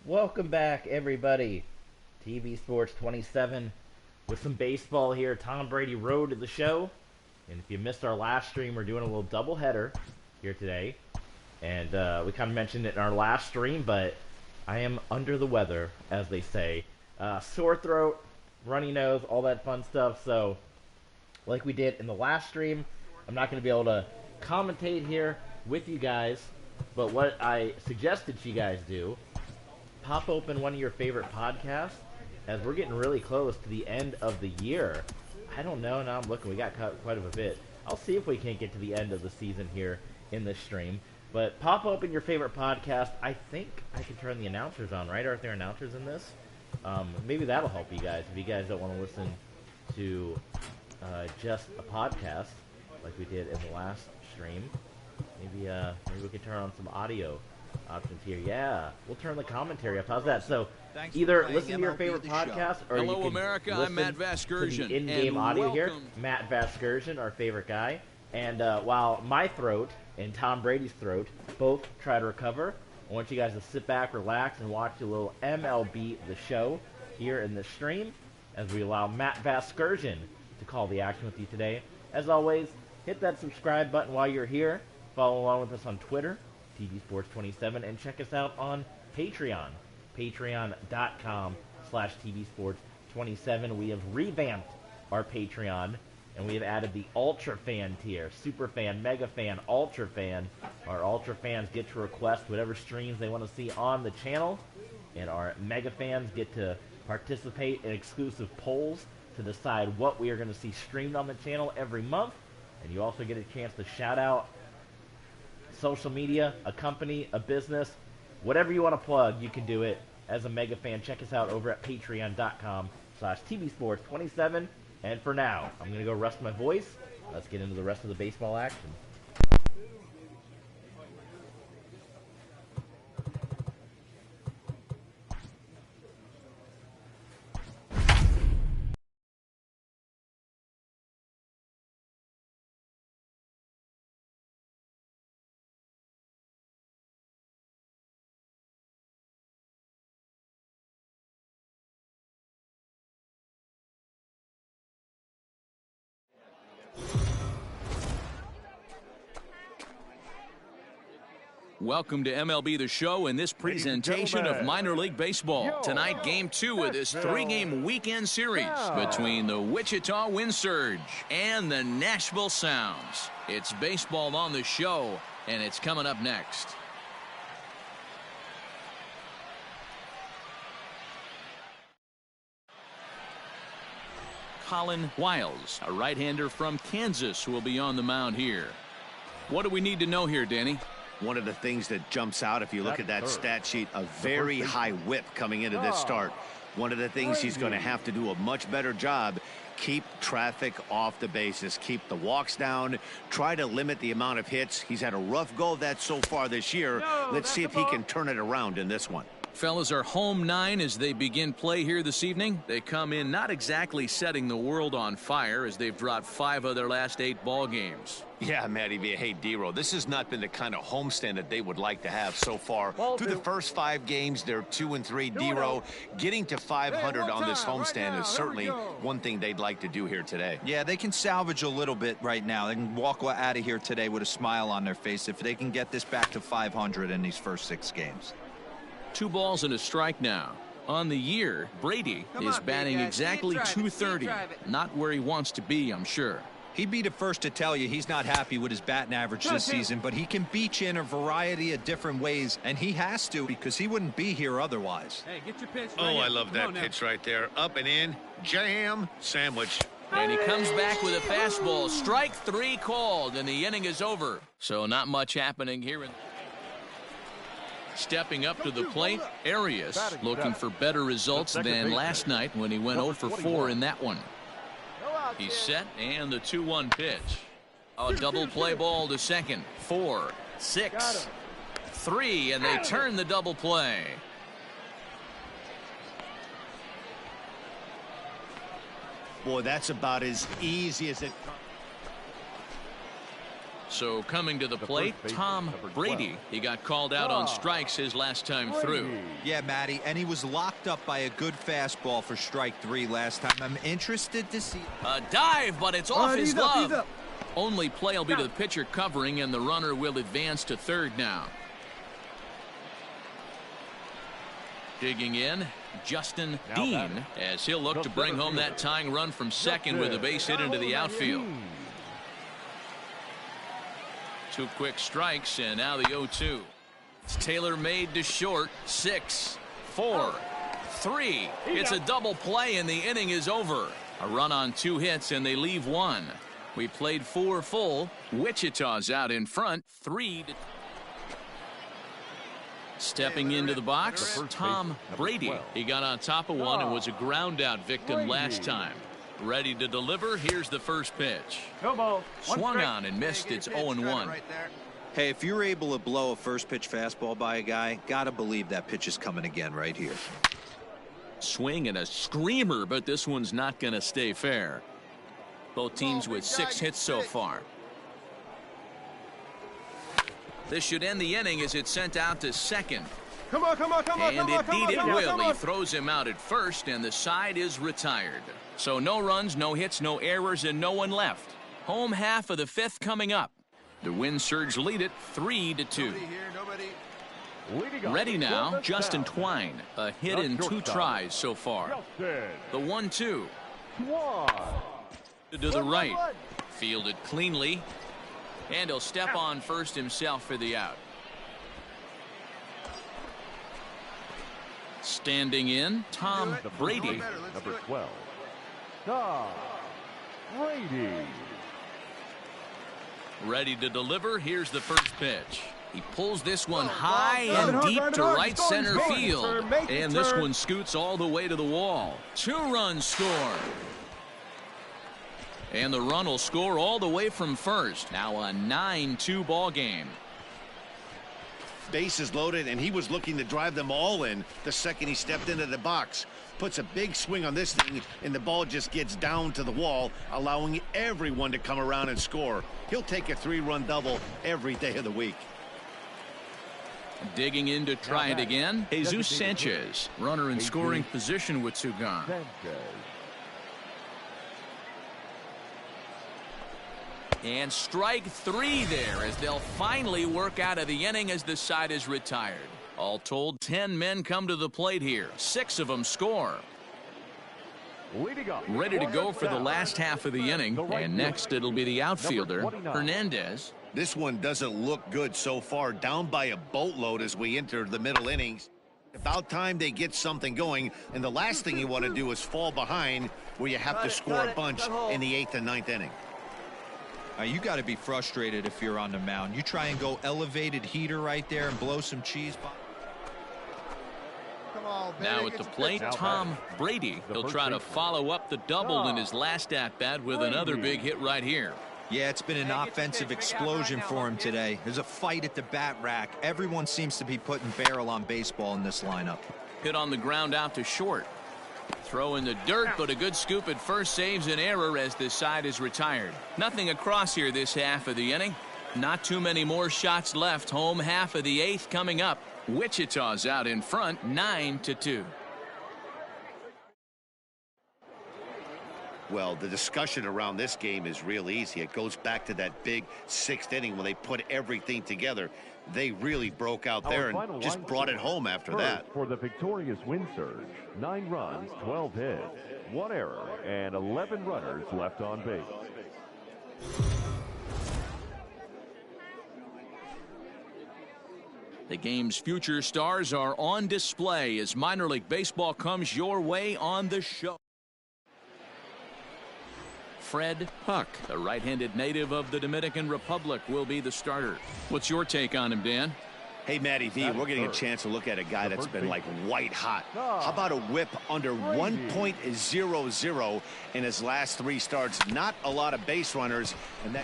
Welcome back, everybody. TV Sports 27 with some baseball here. Tom Brady Road to the show. And if you missed our last stream, we're doing a little doubleheader here today. And we kind of mentioned it in our last stream, but I am under the weather, as they say. Sore throat, runny nose, all that fun stuff. So, like we did in the last stream, I'm not going to be able to commentate here with you guys. But what I suggested you guys do, pop open one of your favorite podcasts, as we're getting really close to the end of the year. I don't know, now I'm looking, we got quite a bit. I'll see if we can't get to the end of the season here in this stream. But pop open your favorite podcast. I think I can turn the announcers on, right? Aren't there announcers in this? Maybe that'll help you guys if you guys don't want to listen to just a podcast like we did in the last stream. Maybe we could turn on some audio options here. Yeah, we'll turn the commentary up. How's that? So either listen to your favorite podcast, or you can America. listen I'm Matt Vasgersian, to the in-game audio here. Matt Vasgersian, our favorite guy. And while my throat and Tom Brady's throat both try to recover, I want you guys to sit back, relax, and watch a little MLB The Show here in the stream as we allow Matt Vasgersian to call the action with you today. As always, hit that subscribe button while you're here. Follow along with us on Twitter, TV Sports 27, and check us out on Patreon, patreon.com/TV Sports 27. We have revamped our Patreon, and we have added the Ultra Fan tier, Super Fan, Mega Fan, Ultra Fan. Our Ultra Fans get to request whatever streams they want to see on the channel, and our Mega Fans get to participate in exclusive polls to decide what we are going to see streamed on the channel every month. And you also get a chance to shout out social media, a company, a business, whatever you want to plug, you can do it as a Mega Fan. Check us out over at patreon.com/TV Sports 27. And for now, I'm going to go rest my voice. Let's get into the rest of the baseball action. Welcome to MLB The Show and this presentation of minor league baseball. Tonight, game 2 of this 3-game weekend series between the Wichita Wind Surge and the Nashville Sounds. It's baseball on the show, and it's coming up next. Colin Wiles, a right-hander from Kansas, who will be on the mound here. What do we need to know here, Danny? One of the things that jumps out, if you look at that stat sheet, a very high whip coming into this start. One of the things he's going to have to do a much better job, keep traffic off the bases, keep the walks down, try to limit the amount of hits. He's had a rough go of that so far this year. Let's see if he can turn it around in this one. Fellas, are home 9 as they begin play here this evening. They come in not exactly setting the world on fire, as they've dropped 5 of their last 8 ball games. Yeah, Matty V. Hey, D-Row, this has not been the kind of homestand that they would like to have so far. Through the first 5 games, they're 2-3. D-Row, getting to 500 on this homestand is certainly one thing they'd like to do here today. Yeah, they can salvage a little bit right now. They can walk out of here today with a smile on their face if they can get this back to 500 in these first 6 games. 2 balls and a strike now. On the year, Brady is batting exactly .230. Not where he wants to be, I'm sure. He'd be the first to tell you he's not happy with his batting average this season, but he can beat you in a variety of different ways, and he has to because he wouldn't be here otherwise. Hey, get your pitch. Oh, I love that pitch right there. Up and in, jam, sandwich. And he comes back with a fastball. Strike 3 called, and the inning is over. So not much happening here. Stepping up to the plate, Arias looking for better results than last night when he went 0 for 4 in that one. He's set, and the 2-1 pitch. A double play ball to second. 4, 6, 3, and they turn the double play. Boy, that's about as easy as it comes. So coming to the plate, Tom Brady. He got called out on strikes his last time through. Yeah, Matty, and he was locked up by a good fastball for strike 3 last time. I'm interested to see. A dive, but it's off his glove. Only play will be to the pitcher covering, and the runner will advance to third now. Digging in, Justin Dean, as he'll look to bring home that tying run from second with a base hit into the outfield. 2 quick strikes, and now the 0-2. It's Taylor made to short. 6, 4, 3. It's a double play, and the inning is over. A run on 2 hits, and they leave 1. We played 4 full. Wichita's out in front, 3-2. Stepping into the box, Tom Brady. He got on top of one and was a ground out victim last time. Ready to deliver. Here's the first pitch. Swung on and missed. It's 0-1. Hey, if you're able to blow a first pitch fastball by a guy, gotta believe that pitch is coming again right here. Swing and a screamer, but this one's not going to stay fair. Both teams with 6 hits so far. This should end the inning as it's sent out to second. Come on. And indeed it will. He throws him out at first, and the side is retired. So no runs, no hits, no errors, and no one left. Home half of the 5th coming up. The Wind Surge lead it 3-2. Ready now, Justin Twine. A hit in 2 tries so far. The 1-2. To the right. Fielded cleanly. And he'll step on first himself for the out. Standing in, Tom Brady. Number 12. Tom Brady. Ready to deliver. Here's the first pitch. He pulls this one high and deep to right center field. And this one scoots all the way to the wall. 2 runs scored. And the run will score all the way from first. Now a 9-2 ball game. Bases loaded, and he was looking to drive them all in the second he stepped into the box. Puts a big swing on this thing, and the ball just gets down to the wall, allowing everyone to come around and score. He'll take a 3-run double every day of the week. Digging in to try it again, Jesus Sanchez. Runner in scoring position with 2 gone. And strike 3 there as they'll finally work out of the inning as the side is retired. All told, 10 men come to the plate here. 6 of them score. Ready to go for the last half of the inning. And next it'll be the outfielder, Hernandez. This one doesn't look good so far. Down by a boatload as we enter the middle innings. About time they get something going. And the last thing you want to do is fall behind where you have to score a bunch in the 8th and 9th inning. You got to be frustrated if you're on the mound. You try and go elevated heater right there and blow some cheese. Now at the plate, Tom Brady. He'll try to follow up the double in his last at-bat with another big hit right here. Yeah, it's been an offensive explosion for him today. There's a fight at the bat rack. Everyone seems to be putting barrel on baseball in this lineup. Hit on the ground out to short. Throw in the dirt, but a good scoop at first saves an error as this side is retired. Nothing across here this half of the inning. Not too many more shots left. Home half of the 8th coming up. Wichita's out in front, 9-2. Well, the discussion around this game is real easy. It goes back to that big 6th inning when they put everything together. They really broke out there and just brought it home after that. For the victorious Wind Surge, 9 runs, 12 hits, 1 error, and 11 runners left on base. The game's future stars are on display as minor league baseball comes your way on the show. Fred Puck, the right-handed native of the Dominican Republic, will be the starter. What's your take on him, Dan? Hey, Matty V, we're getting a chance to look at a guy that's been like white hot. How about a whip under 1.00 in his last 3 starts? Not a lot of base runners. And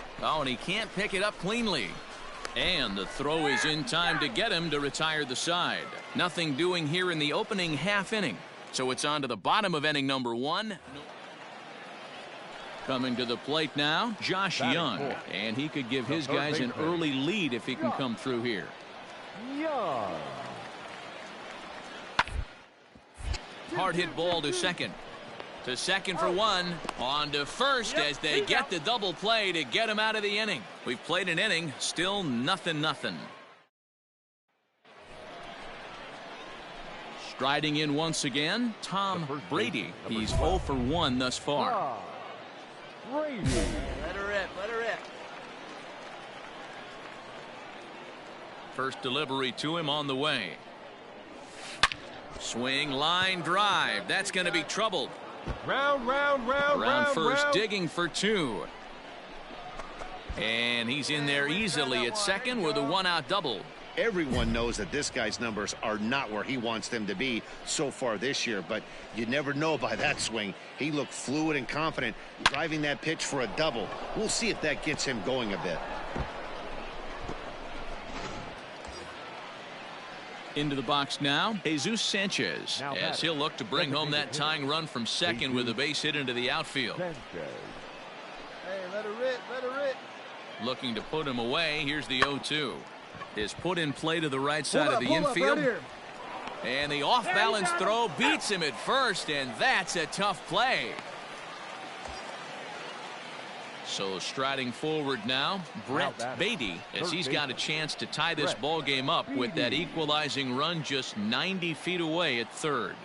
he can't pick it up cleanly. And the throw is in time to get him to retire the side. Nothing doing here in the opening half inning. So it's on to the bottom of inning number 1. Coming to the plate now, Josh Young. And he could give his guys an early lead if he can come through here. Young. Hard hit ball to second. To second for one. On to first as they get the double play to get him out of the inning. We've played an inning, still nothing. Striding in once again, Tom Brady. He's 0 for 1 thus far. Brady. Let her rip. First delivery to him on the way. Swing, line, drive. That's going to be troubled. Round first, digging for 2. And he's in there easily at second with a 1-out double. Everyone knows that this guy's numbers are not where he wants them to be so far this year, but you never know by that swing. He looked fluid and confident, driving that pitch for a double. We'll see if that gets him going a bit. Into the box now, Jesus Sanchez, as he'll look to bring home that tying run from second with a base hit into the outfield. Hey, let her rip. Looking to put him away. Here's the 0-2. Is put in play to the right side of the infield. Right, and the off-balance throw beats him at first, and that's a tough play. So striding forward now, Brett Beatty, as he's got a chance to tie this ball game up with that equalizing run just 90 feet away at third.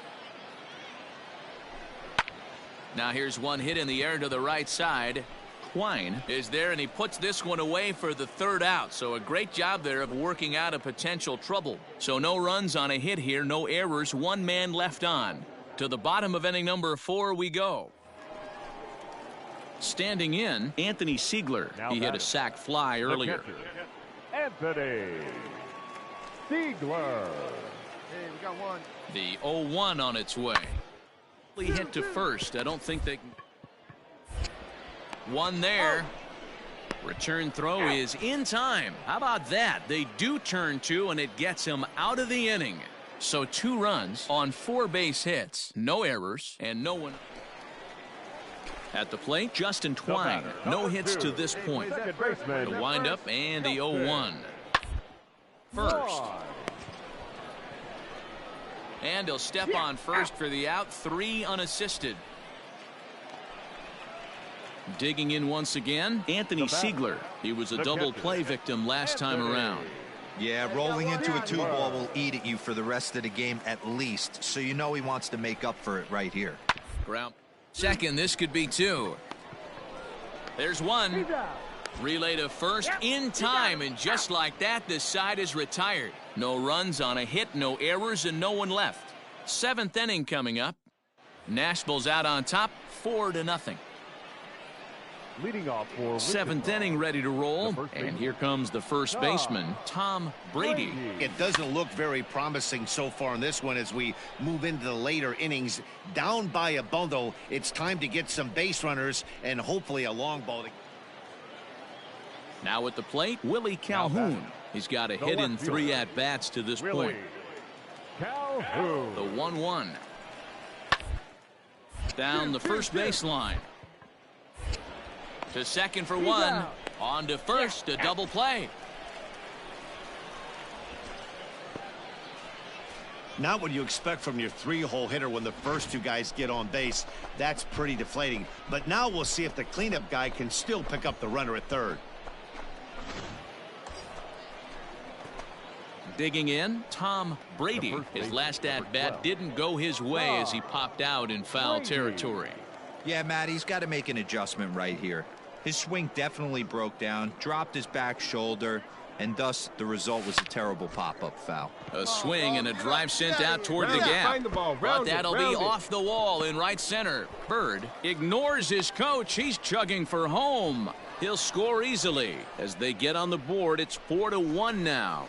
Now here's one hit in the air to the right side. Quine is there, and he puts this one away for the 3rd out. So a great job there of working out a potential trouble. So no runs on a hit here, no errors, 1 man left on. To the bottom of inning number 4 we go. Standing in, Anthony Siegler. He hit a sac fly earlier. Anthony Siegler. Hey, we got one. The 0-1 on its way. Hit to first. I don't think they can. One there. Return throw is in time. How about that? They do turn 2, and it gets him out of the inning. So 2 runs on 4 base hits. No errors, and no one. At the plate, Justin Twine. No hits to this point. The windup and the 0-1. First. And he'll step on first for the out. 3 unassisted. Digging in once again, Anthony Siegler. He was a double play victim last time around. Yeah, rolling into a 2-ball will eat at you for the rest of the game at least. So you know he wants to make up for it right here. Ground. Second, this could be 2. There's 1. Relay to first in time, and just like that, the side is retired. No runs on a hit, no errors, and no one left. 7th inning coming up. Nashville's out on top, 4-0. Leading off for 7th inning ready to roll, and here comes the first baseman, Tom Brady. It doesn't look very promising so far in this one as we move into the later innings. Down by a bundle, it's time to get some base runners and hopefully a long ball. Now at the plate, Willie Calhoun. He's got a hit in 3 at-bats to this point. Calhoun. The 1-1. Down the first baseline. To second for 1. On to first, a double play. Not what you expect from your 3-hole hitter when the first 2 guys get on base. That's pretty deflating. But now we'll see if the cleanup guy can still pick up the runner at third. Digging in, Tom Brady. His last at-bat didn't go his way as he popped out in foul territory. Yeah, Matt, he's got to make an adjustment right here. His swing definitely broke down, dropped his back shoulder, and thus the result was a terrible pop-up foul. A swing and a drive sent out toward the gap. But that'll be off the wall in right center. Bird ignores his coach. He's chugging for home. He'll score easily. As they get on the board, it's 4-1 now.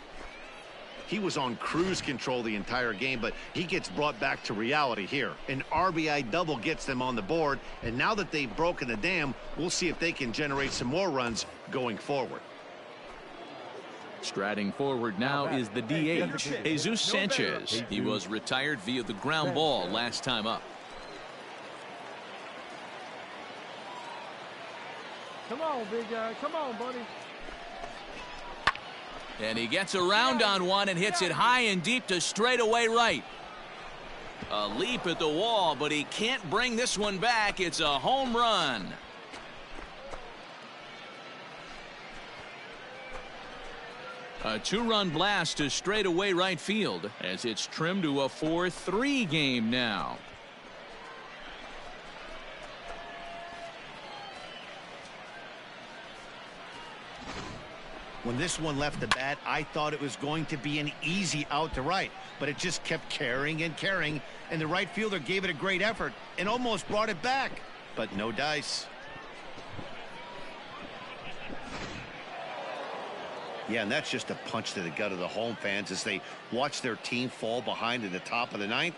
He was on cruise control the entire game, but he gets brought back to reality here. An RBI double gets them on the board, and now that they've broken the dam, we'll see if they can generate some more runs going forward. Striding forward now is the DH, Jesus Sanchez. He was retired via the ground ball last time up. Come on, big guy. Come on, buddy. And he gets around on one and hits it high and deep to straightaway right. A leap at the wall, but he can't bring this one back. It's a home run. A two-run blast to straightaway right field as it's trimmed to a 4-3 game now. When this one left the bat, I thought it was going to be an easy out to right, but it just kept carrying and carrying, and the right fielder gave it a great effort and almost brought it back, but no dice. Yeah, and that's just a punch to the gut of the home fans as they watch their team fall behind in the top of the ninth.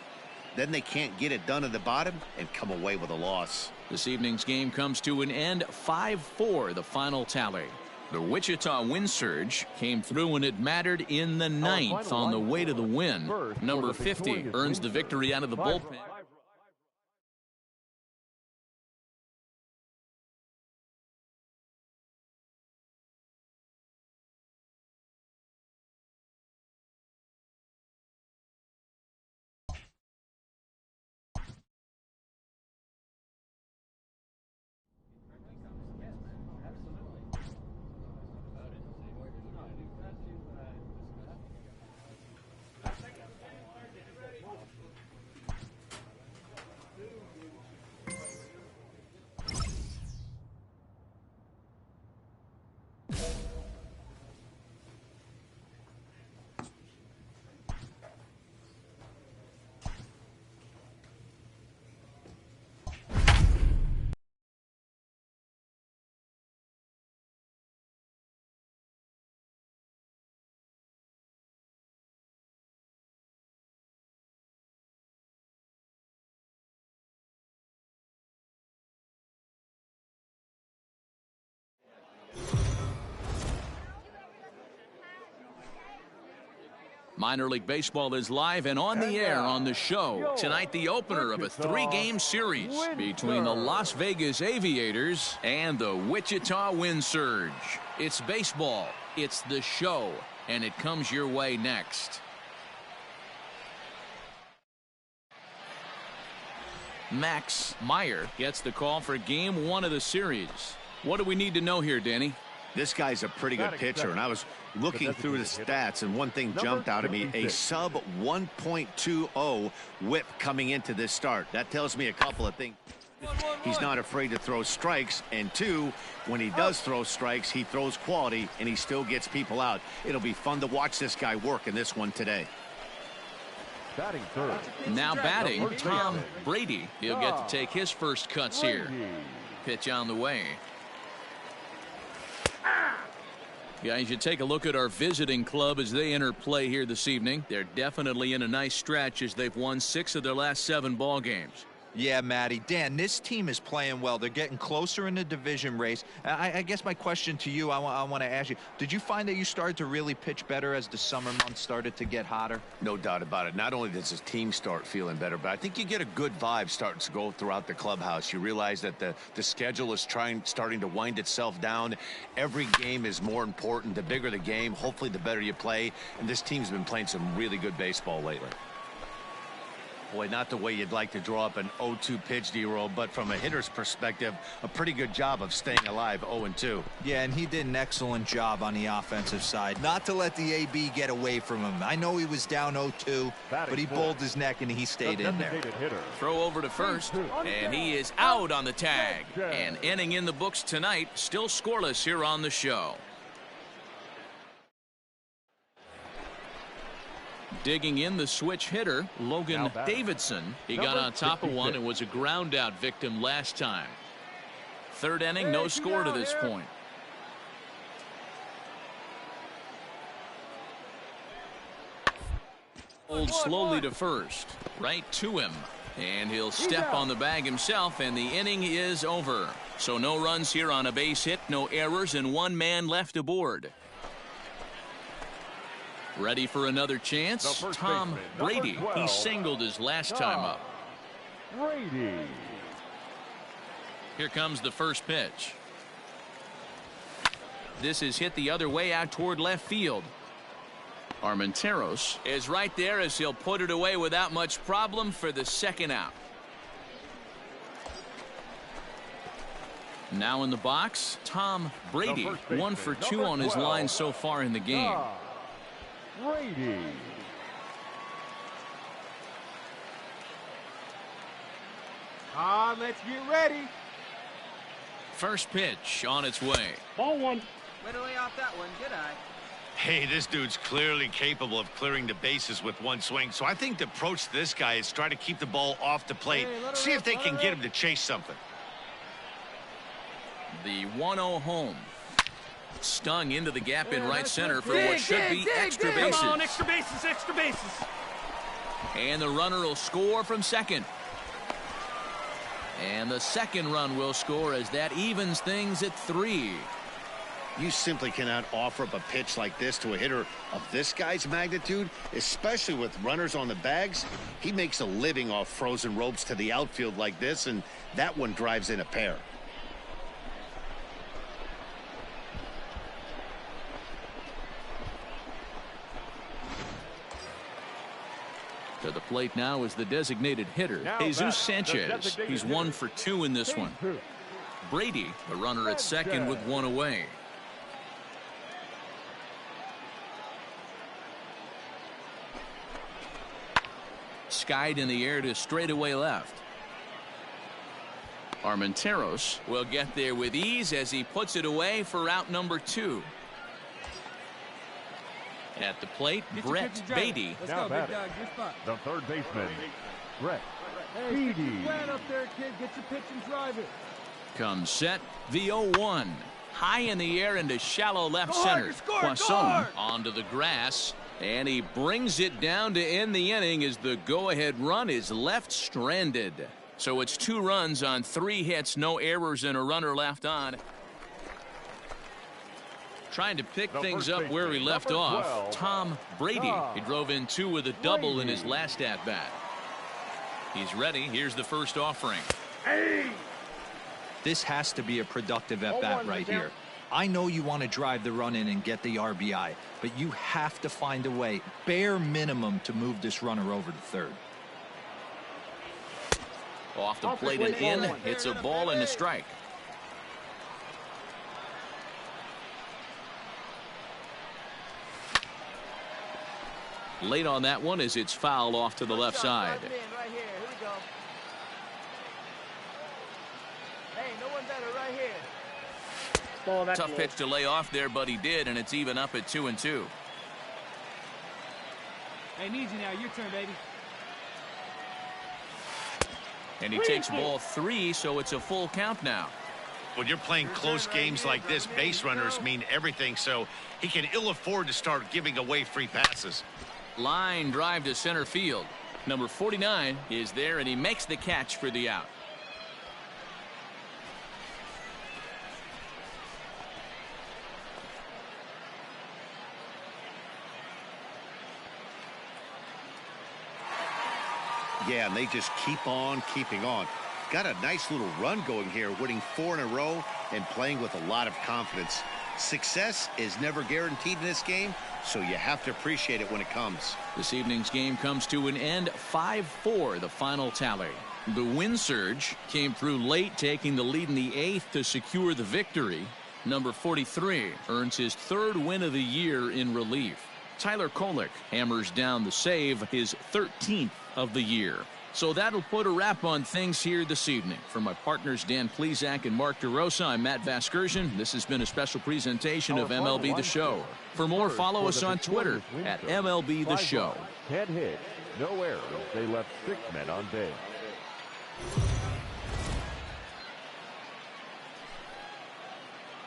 Then they can't get it done at the bottom and come away with a loss. This evening's game comes to an end, 5-4 the final tally. The Wichita wind surge came when when it mattered in the ninth on the way to the win. Number 50 earns the victory out of the bullpen. Minor League Baseball is live and on the air on the show. Tonight, the opener of a three-game series between the Las Vegas Aviators and the Wichita Wind Surge. It's baseball, it's the show, and it comes your way next. Max Meyer gets the call for game one of the series. What do we need to know here, Danny? This guy's a pretty good pitcher, and I was looking through the stats, and one thing jumped out at me, a sub 1.20 whip coming into this start. That tells me a couple of things. He's not afraid to throw strikes, and two, when he does throw strikes, he throws quality, and he still gets people out. It'll be fun to watch this guy work in this one today. Batting third. Now batting, Tom Brady. He'll get to take his first cuts here. Pitch on the way. Guys, you take a look at our visiting club as they enter play here this evening. They're definitely in a nice stretch as they've won 6 of their last 7 ball games. Yeah, Matty. Dan, this team is playing well. They're getting closer in the division race. I guess my question to you, I want to ask you, did you find that you started to really pitch better as the summer months started to get hotter? No doubt about it. Not only does his team start feeling better, but I think you get a good vibe starting to go throughout the clubhouse. You realize that the schedule is starting to wind itself down. Every game is more important. The bigger the game, hopefully the better you play. And this team's been playing some really good baseball lately. Boy, not the way you'd like to draw up an 0-2 pitch, D-roll, but from a hitter's perspective, a pretty good job of staying alive 0-2. Yeah, and he did an excellent job on the offensive side. Not to let the AB get away from him. I know he was down 0-2, but he bowled his neck and he stayed in there. Throw over to first, and he is out on the tag. An inning in the books tonight, still scoreless here on the show. Digging in the switch hitter, Logan Davidson. He got on top of one and was a ground out victim last time. Third inning, no score to this point. Hold slowly to first, right to him. And he'll step on the bag himself, and the inning is over. So no runs here on a base hit, no errors, and 1 man left aboard. Ready for another chance? Tom Brady. He singled his last time up. Brady. Here comes the first pitch. This is hit the other way out toward left field. Armenteros is right there as he'll put it away without much problem for the second out. Now in the box, Tom Brady, 1 for 2 on his line so far in the game. Brady. Let's get ready. First pitch on its way. Ball one. Way to lay off that one. Good eye. Hey, this dude's clearly capable of clearing the bases with one swing. So I think the approach to this guy is try to keep the ball off the plate. See if they can get him to chase something. The 1-0 home. Stung into the gap in right center for what should be extra bases. Come on, extra bases, extra bases. And the runner will score from second. And the second run will score as that evens things at 3. You simply cannot offer up a pitch like this to a hitter of this guy's magnitude, especially with runners on the bags. He makes a living off frozen ropes to the outfield like this, and that one drives in a pair. To the plate now is the designated hitter, Jesus Sanchez. He's 1 for 2 in this one. Brady, the runner at second with 1 away. Skied in the air to straightaway left. Armenteros will get there with ease as he puts it away for out number 2. At the plate, Brett Beatty. Let's go, big dog. Your spot. The third baseman, Brett Hey, Beatty. plan up there, kid. Get your pitch and drive it. Comes set, the 0-1. High in the air into shallow left center. Score, Poisson onto the grass, and he brings it down to end the inning as the go-ahead run is left stranded. So it's 2 runs on 3 hits, no errors, and a runner left on. Trying to pick things up where he left off, Tom Brady. He drove in 2 with a double in his last at-bat. He's ready. Here's the first offering. This has to be a productive at-bat right here. I know you want to drive the run in and get the RBI, but you have to find a way, bare minimum, to move this runner over to third. Off the plate and in. It's a ball and a strike. Late on that one as it's fouled off to the left side. Right here. Here we go. Hey, no one better right here. Tough pitch to lay off there, but he did, and it's even up at 2-2. Hey, need you now. Your turn, baby. And he takes ball 3, so it's a full count now. When you're playing close games like this, base runners mean everything, so he can ill afford to start giving away free passes. Line drive to center field. Number 49 is there, and he makes the catch for the out. Yeah, and they just keep on keeping on. Got a nice little run going here, winning 4 in a row and playing with a lot of confidence. Success is never guaranteed in this game, so you have to appreciate it when it comes. This evening's game comes to an end, 5-4 the final tally. The win surge came through late, taking the lead in the 8th to secure the victory. Number 43 earns his 3rd win of the year in relief. Tyler Kolek hammers down the save, his 13th of the year. So that'll put a wrap on things here this evening. For my partners Dan Plesac and Mark DeRosa, I'm Matt Vasgersian. This has been a special presentation of MLB The Show. For more, follow us on Twitter at MLB The Show. 10 hits, no errors. They left 6 men on base.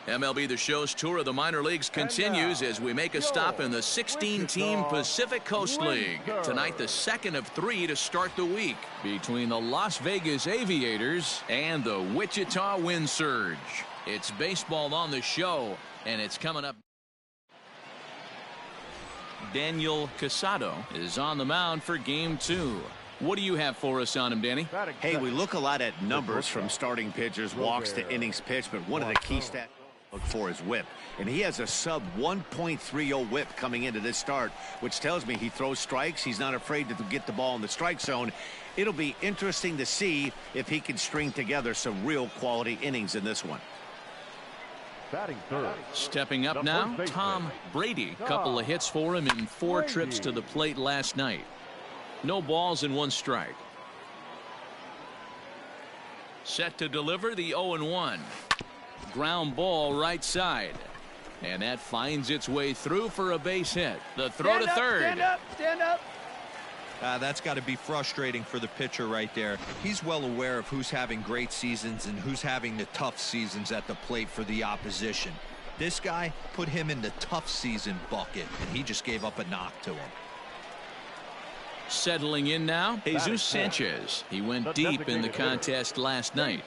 MLB The Show's tour of the minor leagues continues as we make a stop in the 16-team Pacific Coast League. Tonight, the 2nd of 3 to start the week between the Las Vegas Aviators and the Wichita Wind Surge. It's baseball on the show, and it's coming up. Daniel Casado is on the mound for Game 2. What do you have for us on him, Danny? Hey, we look a lot at numbers from starting pitchers, walks to innings pitched, but one of the key stats. Look for his whip, and he has a sub 1.30 whip coming into this start, which tells me he throws strikes. He's not afraid to get the ball in the strike zone. It'll be interesting to see if he can string together some real quality innings in this one. Batting third. Stepping up now, Tom Brady. Couple of hits for him in 4 trips to the plate last night. No balls and 1 strike. Set to deliver the 0-1. Ground ball right side. And that finds its way through for a base hit. The throw to third. Stand up, stand up. That's got to be frustrating for the pitcher right there. He's well aware of who's having great seasons and who's having the tough seasons at the plate for the opposition. This guy put him in the tough season bucket, and he just gave up a knock to him. Settling in now, Jesus Sanchez. He went deep in the contest last night.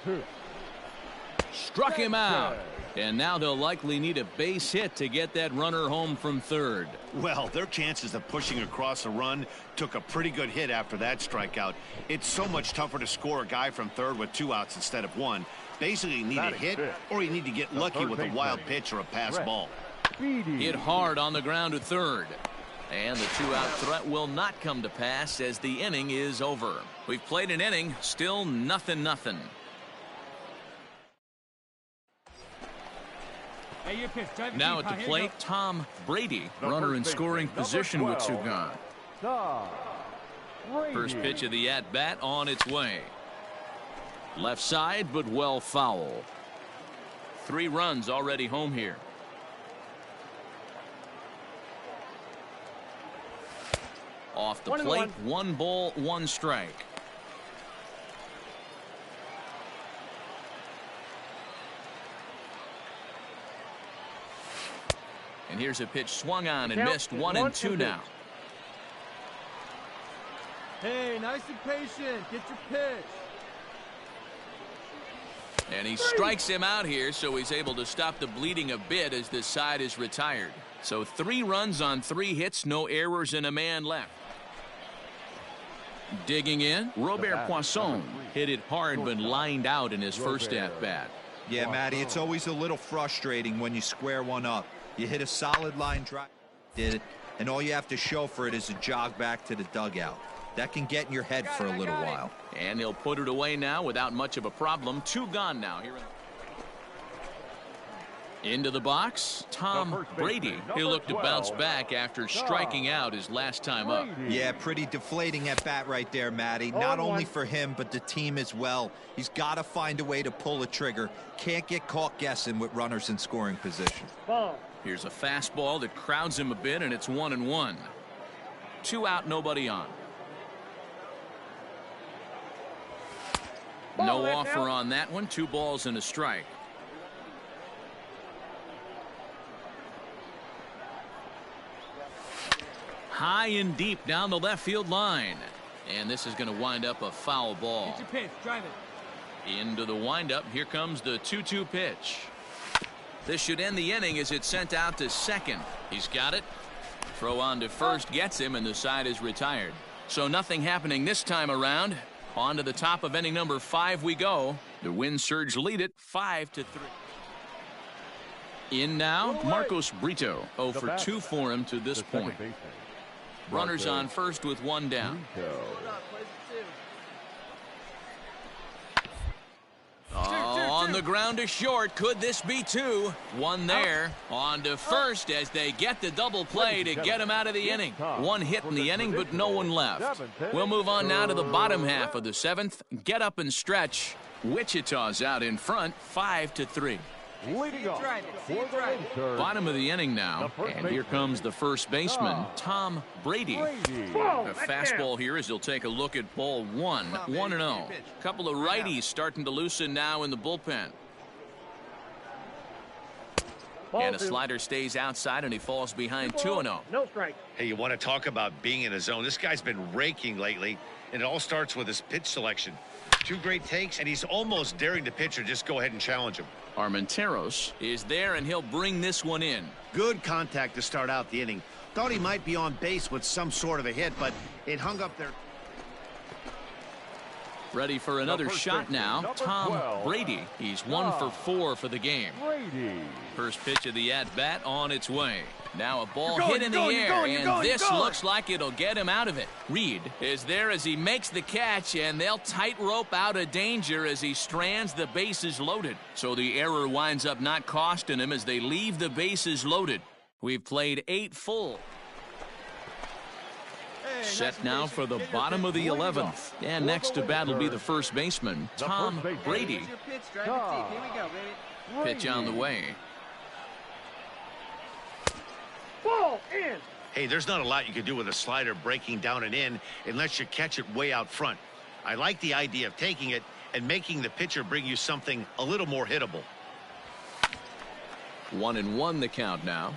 Struck him out. And now they'll likely need a base hit to get that runner home from third. Well, their chances of pushing across a run took a pretty good hit after that strikeout. It's so much tougher to score a guy from third with 2 outs instead of 1. Basically, you need a hit or you need to get lucky with a wild pitch or a pass ball. Hit hard on the ground to third. And the 2-out threat will not come to pass as the inning is over. We've played an inning, still 0-0. Hey, your pitch. Drive it Now deep, at the Here plate, you go. Tom Brady, runner in scoring position with 2 gone. First pitch of the at-bat on its way. Left side, but well foul. 3 runs already home here. Off the plate, 1 ball, 1 strike. And here's a pitch swung on and missed. 1-2 now. Hey, nice and patient. Get your pitch. And he strikes him out here, so he's able to stop the bleeding a bit as this side is retired. So 3 runs on 3 hits, no errors, and a man left. Digging in, Robert Poisson hit it hard but lined out in his first at-bat. Yeah, Matty, it's always a little frustrating when you square one up. You hit a solid line drive, did it, and all you have to show for it is a jog back to the dugout. That can get in your head for a little while. And he'll put it away now without much of a problem. 2 gone now. Here into the box, Tom Brady. He'll look to bounce back after striking out his last time up. Yeah, pretty deflating at bat right there, Matty. Not only for him, but the team as well. He's got to find a way to pull a trigger. Can't get caught guessing with runners in scoring position. Here's a fastball that crowds him a bit, and it's 1-1. 2 out, nobody on. No offer on that one. 2 balls and a strike. High and deep down the left field line. And this is going to wind up a foul ball. Get your pitch. Drive it. Into the windup. Here comes the 2-2 pitch. This should end the inning as it's sent out to second. He's got it. Throw on to first gets him, and the side is retired. So nothing happening this time around. On to the top of inning number 5 we go. The Wind Surge lead it 5-3. In now, Marcos Brito. 0 for 2 for him to this point. Runners on first with 1 down. On the ground to short. Could this be 2? 1 there. On to first as they get the double play to get him out of the inning. 1 hit in the inning, but no one left. We'll move on now to the bottom half of the 7th. Get up and stretch. Wichita's out in front, 5-3. Leading off for the Wind Surge. Bottom of the inning now, and here comes the first baseman, Tom Brady. A fastball here as he'll take a look at ball 1, 1-0. Couple of righties starting to loosen now in the bullpen. And a slider stays outside, and he falls behind 2-0. No strike. Hey, you want to talk about being in a zone? This guy's been raking lately, and it all starts with his pitch selection. 2 great takes, and he's almost daring the pitcher just go ahead and challenge him. Armenteros is there, and he'll bring this one in. Good contact to start out the inning. Thought he might be on base with some sort of a hit, but it hung up there. Ready for another shot now. Tom Brady. He's 1 for 4 for the game. First pitch of the at-bat on its way. Now a ball hit in the air, and this looks like it'll get him out of it. Reed is there as he makes the catch, and they'll tightrope out of danger as he strands the bases loaded. So the error winds up not costing him as they leave the bases loaded. We've played 8 full. Set now for the bottom of the 11th. And next to bat will be the first baseman, Tom Brady. Pitch on the way. Ball in. Hey, there's not a lot you can do with a slider breaking down and in unless you catch it way out front. I like the idea of taking it and making the pitcher bring you something a little more hittable. 1-1 the count now.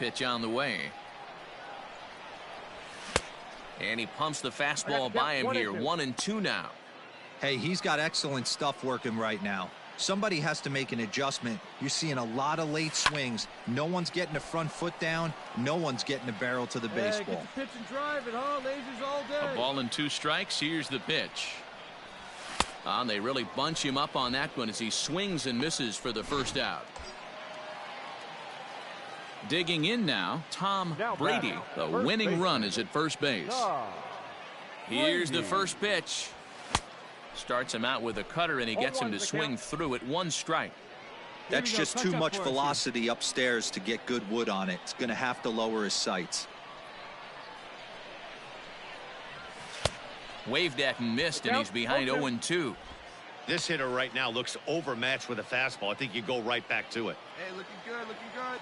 Pitch on the way. And he pumps the fastball by him here. 1-2 now. Hey, he's got excellent stuff working right now. Somebody has to make an adjustment. You're seeing a lot of late swings. No one's getting the front foot down. No one's getting the barrel to the baseball. Get the pitch and drive it, huh? Lasers all day. A ball and 2 strikes. Here's the pitch. And they really bunch him up on that one as he swings and misses for the first out. Digging in now, Tom Brady. The winning run is at first base. Here's the first pitch. Starts him out with a cutter, and he gets him to swing through it. 1 strike. That's just too much velocity upstairs to get good wood on it. It's going to have to lower his sights. Waved at and missed, and he's behind 0-2. This hitter right now looks overmatched with a fastball. I think you go right back to it. Hey, looking good, looking good.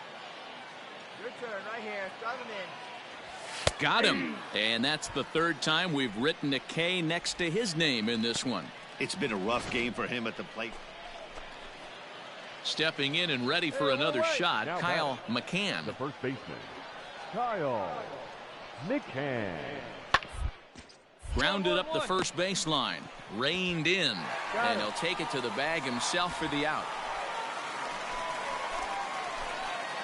Your turn right here. Drive him in. Got him. And that's the 3rd time we've written a K next to his name in this one. It's been a rough game for him at the plate. Stepping in and ready for another shot, Kyle McCann. The first baseman, Kyle McCann. Grounded up the first baseline. Reined in. And he'll take it to the bag himself for the out.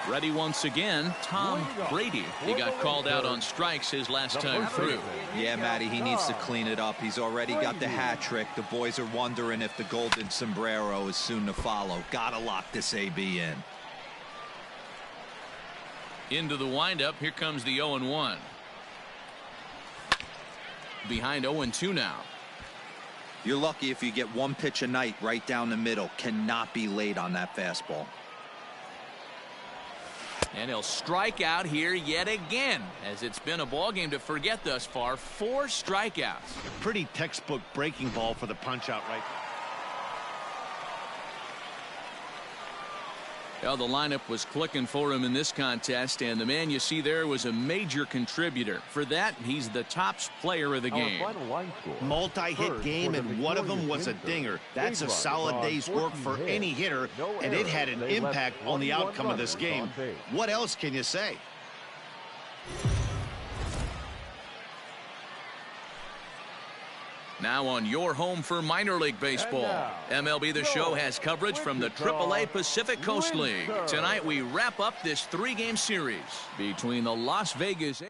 Ready once again, Tom Brady. He got called out on strikes his last time through. Yeah, Matty, he needs to clean it up. He's already got the hat trick. The boys are wondering if the golden sombrero is soon to follow. Gotta lock this AB in. Into the windup. Here comes the 0-1. Behind 0-2 now. You're lucky if you get 1 pitch a night right down the middle. Cannot be late on that fastball. And he'll strike out here yet again, as it's been a ball game to forget thus far. 4 strikeouts. Pretty textbook breaking ball for the punch out right. Well, the lineup was clicking for him in this contest, and the man you see there was a major contributor. For that, he's the top player of the game. Multi-hit game, and one of them was a dinger. That's a solid day's work for any hitter, and it had an impact on the outcome of this game. What else can you say? Now on your home for minor league baseball. MLB The Show has coverage from the AAA Pacific Coast League. Tonight we wrap up this 3-game series between the Las Vegas.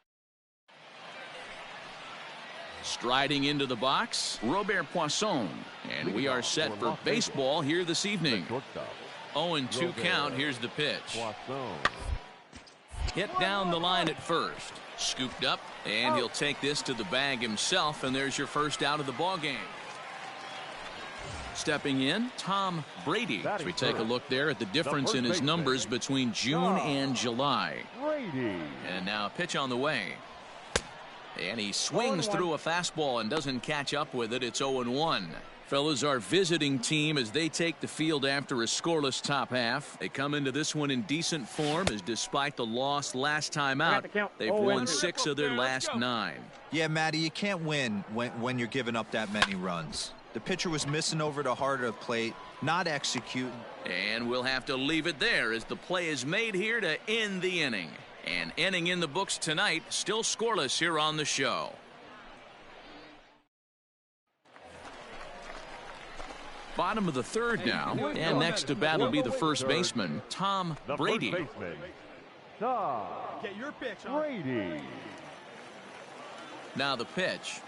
Striding into the box, Robert Poisson. And we are set for baseball here this evening. 0-2 count. Here's the pitch. Hit down the line at first. Scooped up, and he'll take this to the bag himself, and there's your first out of the ball game. Stepping in, Tom Brady. As we take a look there at the difference in his numbers between June and July. And now a pitch on the way. And he swings through a fastball and doesn't catch up with it. It's 0-1. Fellas, our visiting team as they take the field after a scoreless top half. They come into this one in decent form as despite the loss last time out, they've won 6 of their last 9. Yeah, Matty, you can't win when you're giving up that many runs. The pitcher was missing over the heart of the plate, not executing. And we'll have to leave it there as the play is made here to end the inning. An inning in the books tonight, still scoreless here on the show. Bottom of the 3rd now, and next to bat will be the first baseman, Tom Brady. Get your pitch, Brady. Now the pitch.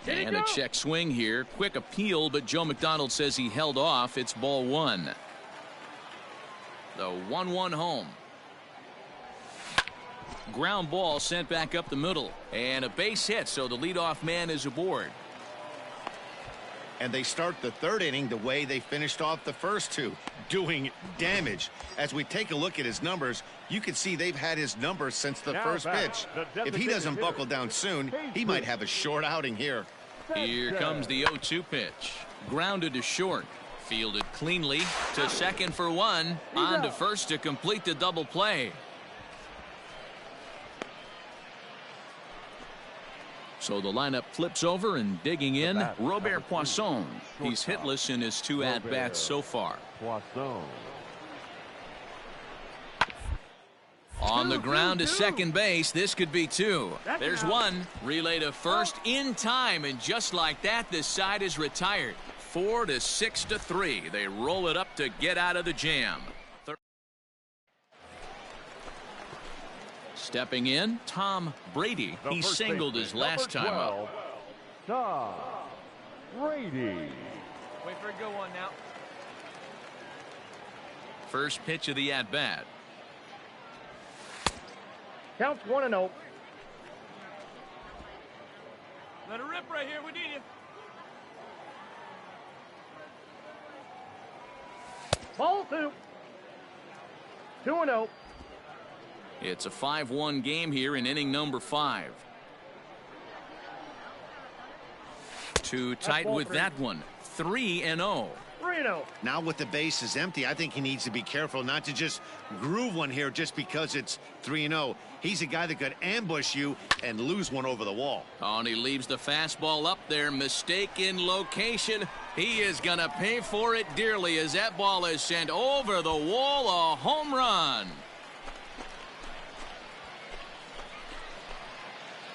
And a check swing here. Quick appeal, but Joe McDonald says he held off. It's ball one. The 1-1 home. Ground ball sent back up the middle. And a base hit, so the leadoff man is aboard. And they start the third inning the way they finished off the first two, doing damage. As we take a look at his numbers, you can see they've had his numbers since the first pitch. If he doesn't buckle down soon, he might have a short outing here. Here comes the 0-2 pitch. Grounded to short. Fielded cleanly to second for one. On to first to complete the double play. So the lineup flips over, and digging in, Robert Poisson. He's hitless in his 2 at-bats so far. On the ground to second base. This could be 2. There's 1. Relay to first in time, and just like that, this side is retired. 4-6-3. They roll it up to get out of the jam. Stepping in, Tom Brady. He singled his last time up. Tom Brady. Wait for a good one now. First pitch of the at-bat. Counts 1-0. Let it rip right here. We need you. Ball 2. 2-0. It's a 5-1 game here in inning number 5. Too tight with that one. 3-0. 3-0. Now with the bases empty, I think he needs to be careful not to just groove one here just because it's 3-0. He's a guy that could ambush you and lose one over the wall. Oh, and he leaves the fastball up there. Mistake in location. He is going to pay for it dearly as that ball is sent over the wall. A home run.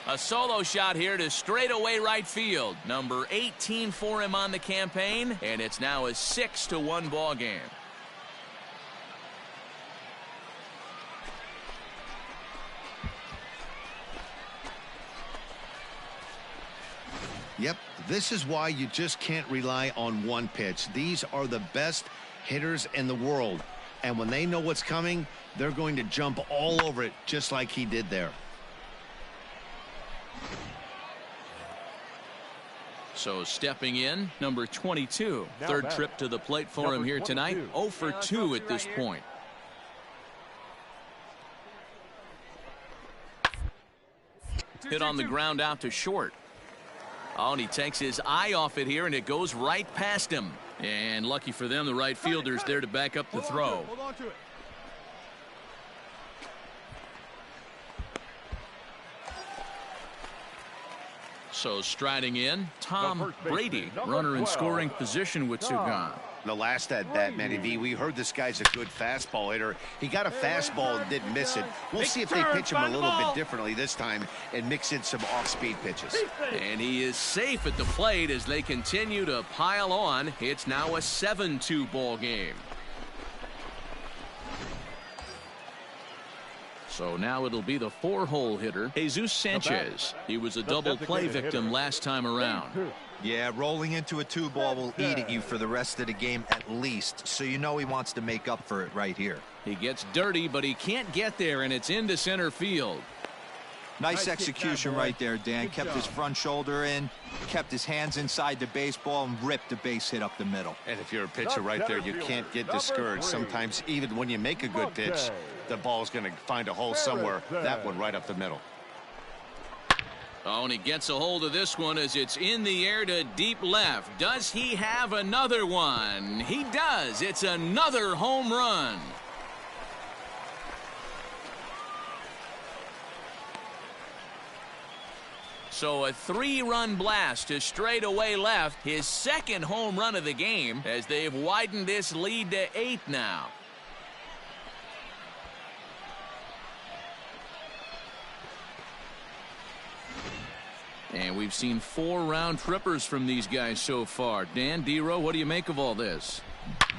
A solo shot here to straightaway right field. Number 18 for him on the campaign, and it's now a 6-1 ball game. Yep, this is why you just can't rely on one pitch. These are the best hitters in the world, and when they know what's coming, they're going to jump all over it just like he did there. So stepping in, number 22. Third trip to the plate for him here tonight. 0 for 2 at this point. Hit on the ground out to short. Oh, and he takes his eye off it here, and it goes right past him. And lucky for them, the right fielder's there to back up the throw. Hold on to it. So striding in, Tom Brady, runner in scoring position with 2 gone. The last at-bat, Manny V, we heard this guy's a good fastball hitter. He got a fastball and didn't miss it. We'll see if they pitch him a little bit differently this time and mix in some off-speed pitches. And he is safe at the plate as they continue to pile on. It's now a 7-2 ball game. So now it'll be the 4-hole hitter, Jesus Sanchez. He was a double play victim last time around. Yeah, rolling into a 2-ball will eat at you for the rest of the game at least, so you know he wants to make up for it right here. He gets dirty, but he can't get there, and it's into center field. Nice execution right there, Dan. Kept his front shoulder in, kept his hands inside the baseball, and ripped the base hit up the middle. And if you're a pitcher right there, you can't get discouraged. Sometimes even when you make a good pitch, the ball's going to find a hole somewhere. That one right up the middle. Oh, and he gets a hold of this one as it's in the air to deep left. Does he have another one? He does. It's another home run. So a 3-run blast to straightaway left. His second home run of the game as they've widened this lead to 8 now. And we've seen 4 round trippers from these guys so far. Dan, D-Row, what do you make of all this?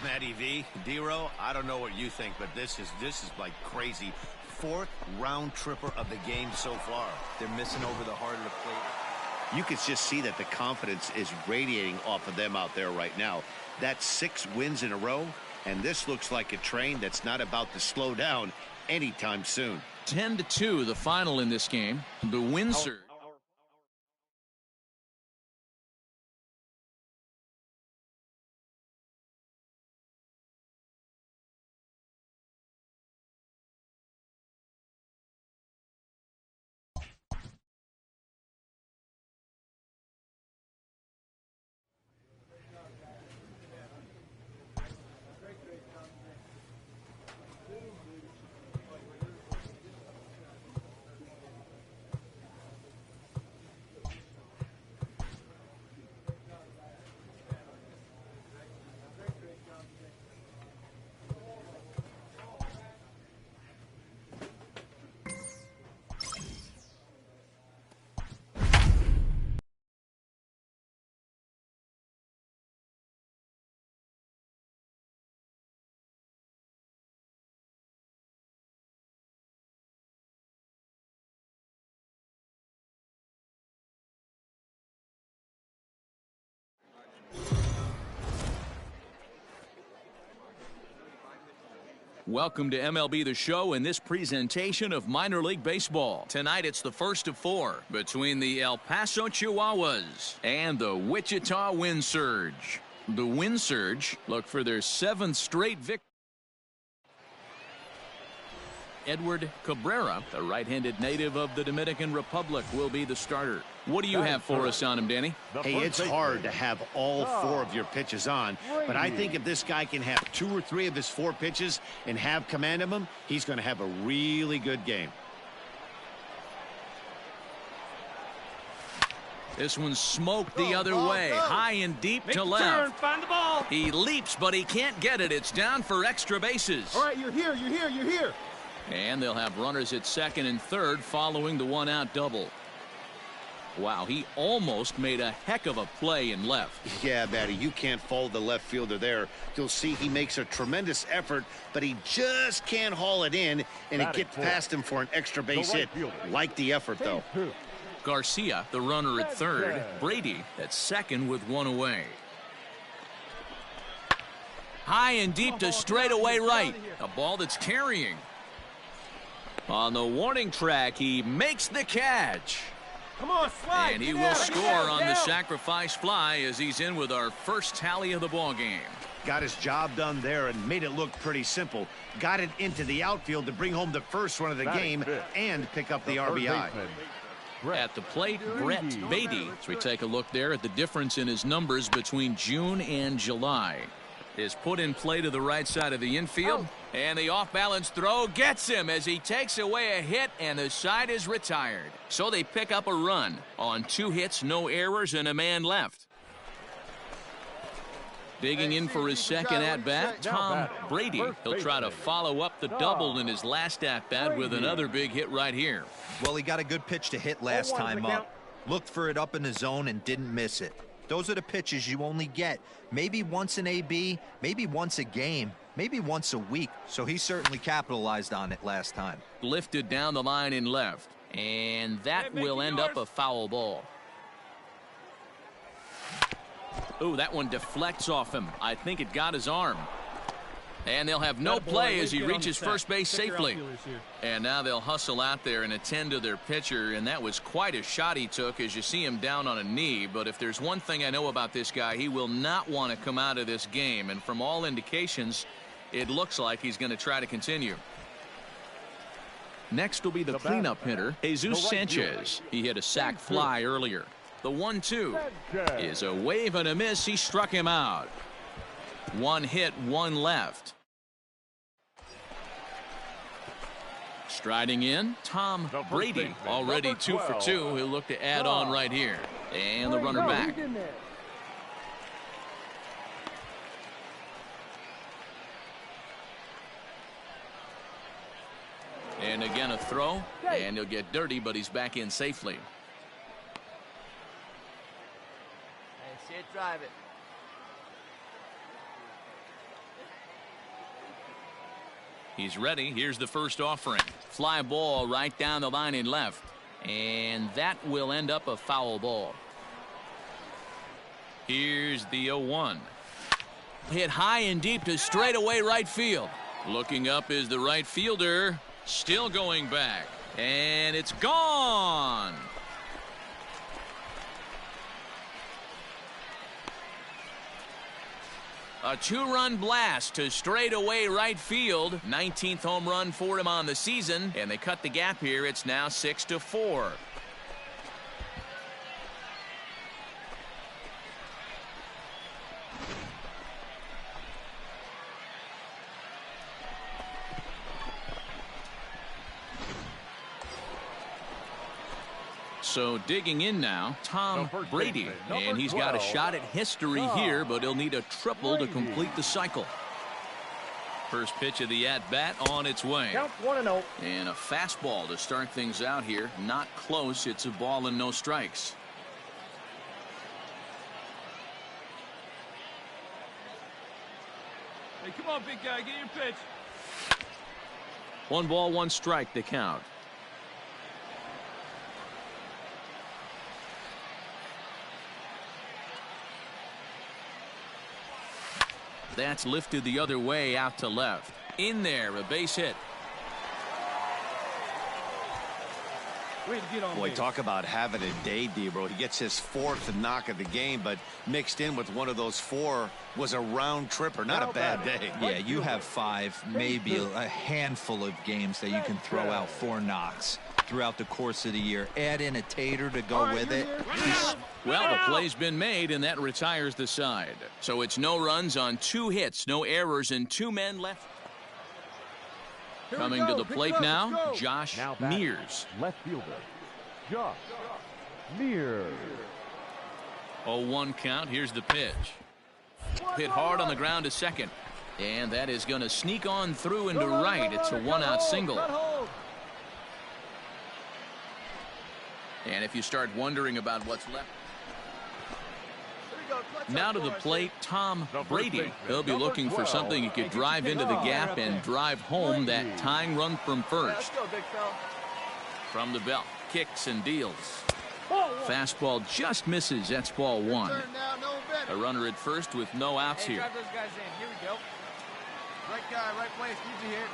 Matty V, D-Row, I don't know what you think, but this is like crazy. 4th round tripper of the game so far. They're missing over the heart of the plate. You can just see that the confidence is radiating off of them out there right now. That's 6 wins in a row, and this looks like a train that's not about to slow down anytime soon. 10-2, the final in this game. The win surge. Welcome to MLB The Show and this presentation of minor league baseball. Tonight it's the first of 4 between the El Paso Chihuahuas and the Wichita Wind Surge. The Wind Surge look for their 7th straight victory. Edward Cabrera, the right-handed native of the Dominican Republic, will be the starter. What do you have for us on him, Danny? Hey, it's hard to have all 4 of your pitches on, but I think if this guy can have 2 or 3 of his 4 pitches and have command of them, he's going to have a really good game. This one's smoked the other way, high and deep to left. Find the ball. He leaps, but he can't get it. It's down for extra bases. All right, you're here. And they'll have runners at second and third following the 1-out double. Wow, he almost made a heck of a play in left. Yeah, Matty, you can't fault the left fielder there. You'll see he makes a tremendous effort, but he just can't haul it in, and it gets past him for an extra base hit. Like the effort, though. Garcia, the runner at third. Brady at second with 1 away. High and deep to straightaway right. A ball that's carrying. On the warning track, he makes the catch. Come on, slide. And he will score on the sacrifice fly as he's in with our first tally of the ball game. Got his job done there and made it look pretty simple. Got it into the outfield to bring home the first run of the game and pick up the RBI. At the plate, Brett Beatty. As we take a look there at the difference in his numbers between June and July. Is put in play to the right side of the infield. And the off-balance throw gets him as he takes away a hit, and the side is retired. So they pick up a run on 2 hits, no errors, and a man left. Digging in for his second at-bat, Tom Brady. He'll try to follow up the double in his last at-bat with another big hit right here. Well, he got a good pitch to hit last time up. Looked for it up in the zone and didn't miss it. Those are the pitches you only get maybe once in AB, maybe once a game, maybe once a week. So he certainly capitalized on it last time. Lifted down the line in left, and that will end up a foul ball. Ooh, that one deflects off him. I think it got his arm. And they'll have no play as he reaches first base safely. And now they'll hustle out there and attend to their pitcher, and that was quite a shot he took as you see him down on a knee. But if there's one thing I know about this guy, he will not want to come out of this game. And from all indications, it looks like he's going to try to continue. Next will be the cleanup hitter, Jesus Sanchez. He hit a sac fly earlier. The 1-2 is a wave and a miss. He struck him out. 1 hit, 1 left. Striding in, Tom Brady, already 2 for 2. He'll look to add on right here. And the runner back. And again a throw, and he'll get dirty, but he's back in safely. Yeah, see it, drive it. He's ready. Here's the first offering. Fly ball right down the line in left. And that will end up a foul ball. Here's the 0-1. Hit high and deep to straightaway right field. Looking up is the right fielder. Still going back. And it's gone. A two-run blast to straightaway right field. 19th home run for him on the season. And they cut the gap here. It's now 6-4. So digging in now, Tom Brady, and he's got a shot at history here, but he'll need a triple to complete the cycle. First pitch of the at-bat on its way. Count 1-0. And a fastball to start things out here. Not close. It's a ball and no strikes. Hey, come on, big guy, get your pitch. 1 ball, 1 strike to count. That's lifted the other way out to left. In there, a base hit. Way to get on Boy, base. talk about having a day, Debro. He gets his 4th knock of the game, but mixed in with one of those 4 was a round tripper. Not a bad day. Yeah, you have 5, maybe a handful of games that you can throw out 4 knocks throughout the course of the year. Add in a tater to go with it. Well, the play's been made, and that retires the side. So it's no runs on 2 hits, no errors, and 2 men left. Coming to the plate now, Josh Mears. Left fielder, Josh Mears. 0-1 count. Here's the pitch. Hit hard on the ground to second. And that is going to sneak on through into right. It's a 1-out single. And if you start wondering about what's left. Now to the plate, Tom Brady. He'll be looking for something he could drive into the gap and drive home that tying run from first. Let's go, big fella. From the belt, kicks and deals. Fastball just misses. That's ball 1. Turn now, no better. A runner at first with no outs Hey, here. drive those guys in. Here we go. Right guy, right place. Need you here.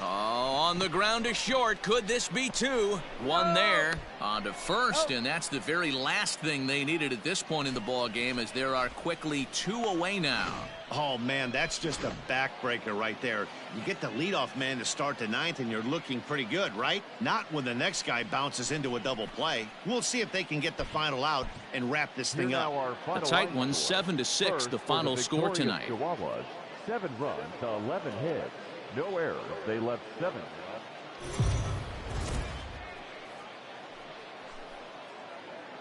Oh, on the ground to short. Could this be 2? 1 there. On to first, and that's the very last thing they needed at this point in the ball game, as there are quickly 2 away now. Oh, man, that's just a backbreaker right there. You get the leadoff man to start the 9th, and you're looking pretty good, right? Not when the next guy bounces into a double play. We'll see if they can get the final out and wrap this thing up. A tight one, 7-6, the final score tonight. Chihuahuas, 7 runs to 11 hits. No errors. They left 7.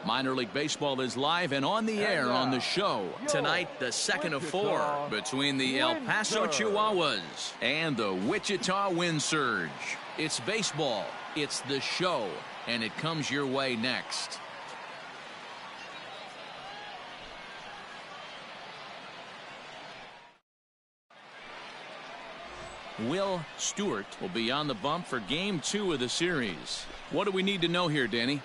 Minor League Baseball is live and on the air on the show. Tonight, the second of 4 between the El Paso Chihuahuas and the Wichita Wind Surge. It's baseball, it's the show, and it comes your way next. Will Stewart will be on the bump for game 2 of the series. What do we need to know here, Danny?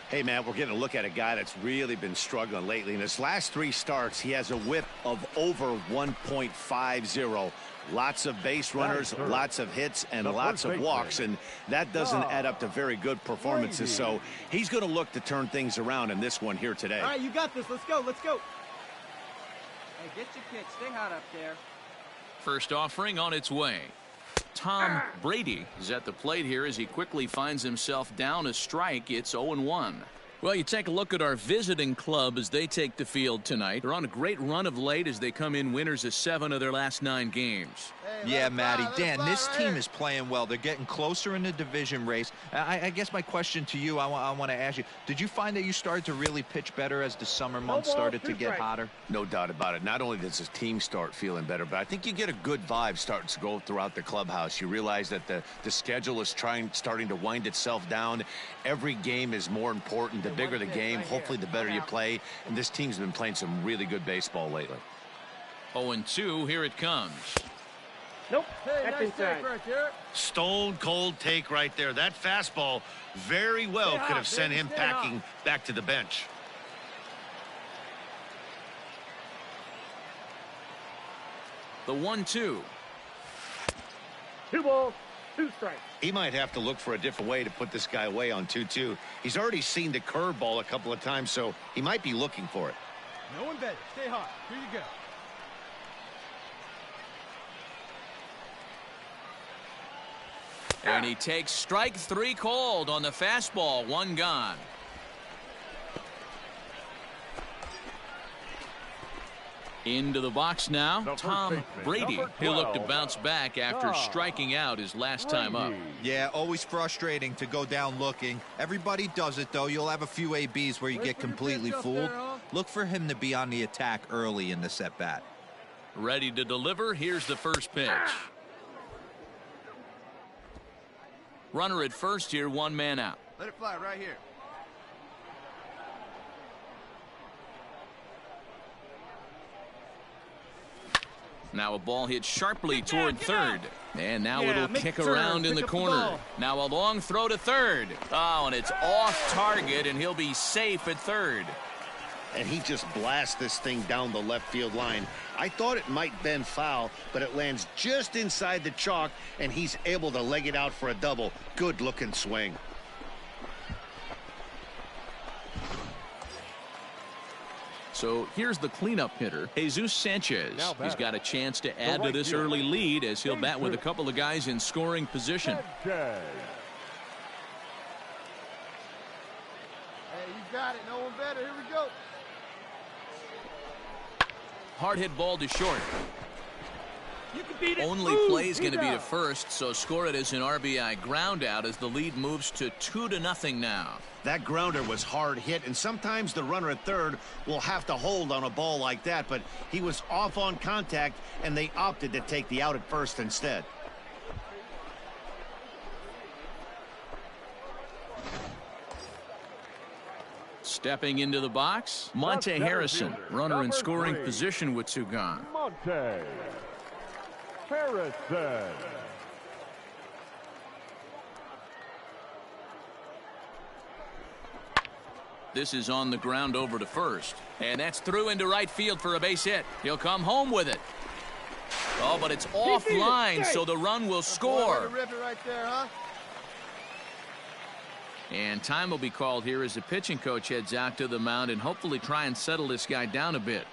Hey, Matt, we're getting a look at a guy that's really been struggling lately. In his last 3 starts, he has a whip of over 1.50. Lots of base runners, lots of hits, and lots of walks, and that doesn't add up to very good performances. So he's going to look to turn things around in this one here today. All right, you got this. Let's go. Let's go. Hey, get your pitch. Stay hot up there. First offering on its way. Tom Brady is at the plate here as he quickly finds himself down a strike. It's 0-1. Well, you take a look at our visiting club as they take the field tonight. They're on a great run of late as they come in winners of 7 of their last 9 games. Yeah, Matty. Dan, this team is playing well. They're getting closer in the division race. I guess my question to you, I want to ask you, did you find that you started to really pitch better as the summer months started to get hotter? No doubt about it. Not only does the team start feeling better, but I think you get a good vibe starting to go throughout the clubhouse. You realize that the schedule is starting to wind itself down. Every game is more important. The bigger the game, hopefully the better you play. And this team's been playing some really good baseball lately. 0-2, here it comes. Nope. Hey, That's nice inside. take right there. Stone cold take right there. That fastball very well could have sent him packing back to the bench. The 1-2. 2 balls, 2 strikes. He might have to look for a different way to put this guy away on 2-2. He's already seen the curveball a couple of times, so he might be looking for it. No one better. Stay hot. Here you go. And he takes strike 3 called on the fastball. 1 gone. Into the box now, Tom Brady. He'll look to bounce back after striking out his last time up. Yeah, always frustrating to go down looking. Everybody does it, though. You'll have a few ABs where you get completely fooled. Look for him to be on the attack early in the at-bat. Ready to deliver. Here's the first pitch. Runner at first here, 1 man out. Let it fly right here. Now a ball hit sharply toward third. And now it'll kick around in the corner. Now a long throw to third. Oh, and it's off target, and he'll be safe at third. And he just blasts this thing down the left field line. I thought it might bend foul, but it lands just inside the chalk, and he's able to leg it out for a double. Good looking swing. So here's the cleanup hitter, Jesus Sanchez. He's got a chance to add to this early lead as he'll bat with a couple of guys in scoring position. Hey, you got it. No one better. Here we go. Hard hit ball to short. You can beat it. Only play is going to be to first, so score it as an RBI ground out as the lead moves to 2-0 now. That grounder was hard hit, and sometimes the runner at third will have to hold on a ball like that, but he was off on contact, and they opted to take the out at first instead. Stepping into the box, Monte Harrison, runner in scoring position with 2 gone. Monte Harrison. This is on the ground over to first. And that's through into right field for a base hit. He'll come home with it. Oh, but it's offline, so the run will score. Right there, huh? And time will be called here as the pitching coach heads out to the mound and hopefully try and settle this guy down a bit.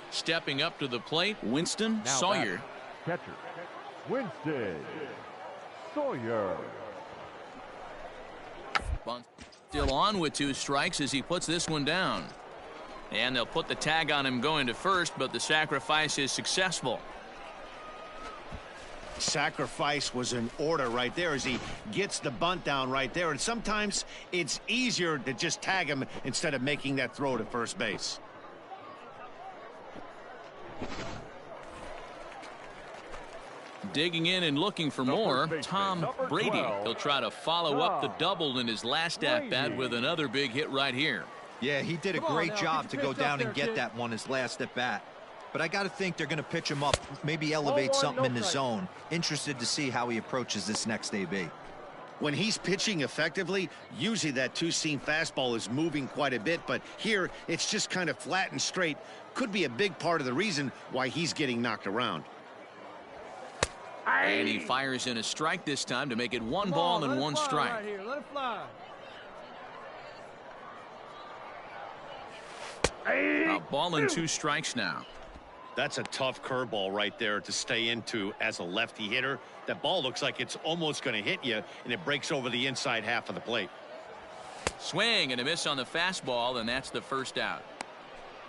Stepping up to the plate, Winston Sawyer. Catcher, Winston Sawyer. Bunt still on with 2 strikes as he puts this one down. And they'll put the tag on him going to first, but the sacrifice is successful. Sacrifice was in order right there as he gets the bunt down right there. And sometimes it's easier to just tag him instead of making that throw to first base. Digging in and looking for more, Tom Brady. He'll try to follow up the double in his last at-bat with another big hit right here. Yeah, he did a great job to go down and get that one his last at-bat. But I got to think they're going to pitch him up, maybe elevate something in the zone. Interested to see how he approaches this next AB. When he's pitching effectively, usually that 2-seam fastball is moving quite a bit, but here it's just kind of flat and straight. Could be a big part of the reason why he's getting knocked around. And he fires in a strike this time to make it 1 ball and 1 strike. Right here. Let it fly. A ball and 2 strikes now. That's a tough curveball right there to stay into as a lefty hitter. That ball looks like it's almost going to hit you, and it breaks over the inside half of the plate. Swing and a miss on the fastball, and that's the first out.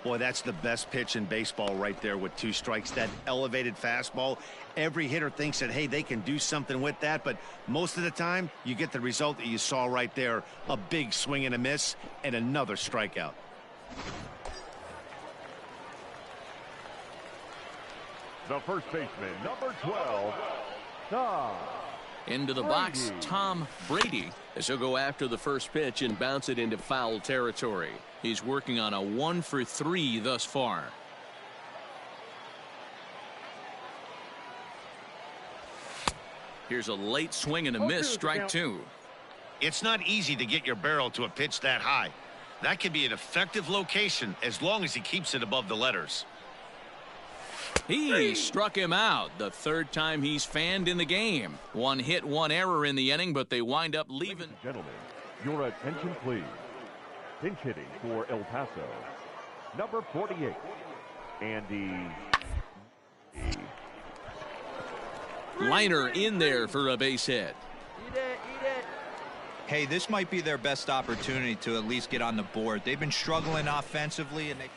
Boy, that's the best pitch in baseball right there with 2 strikes. That elevated fastball. Every hitter thinks that, hey, they can do something with that, but most of the time you get the result that you saw right there. A big swing and a miss and another strikeout. The first baseman, number 12, Tom into the box, Tom Brady, as he'll go after the first pitch and bounce it into foul territory. He's working on a 1-for-3 thus far. Here's a late swing and a miss, strike 2. It's not easy to get your barrel to a pitch that high. That could be an effective location as long as he keeps it above the letters. He struck him out, the 3rd time he's fanned in the game. 1 hit, 1 error in the inning, but they wind up leaving. Gentlemen, your attention please. Pinch hitting for El Paso, number 48, Andy. Liner in there for a base hit. Eat it, eat it. Hey, this might be their best opportunity to at least get on the board. They've been struggling offensively, and they...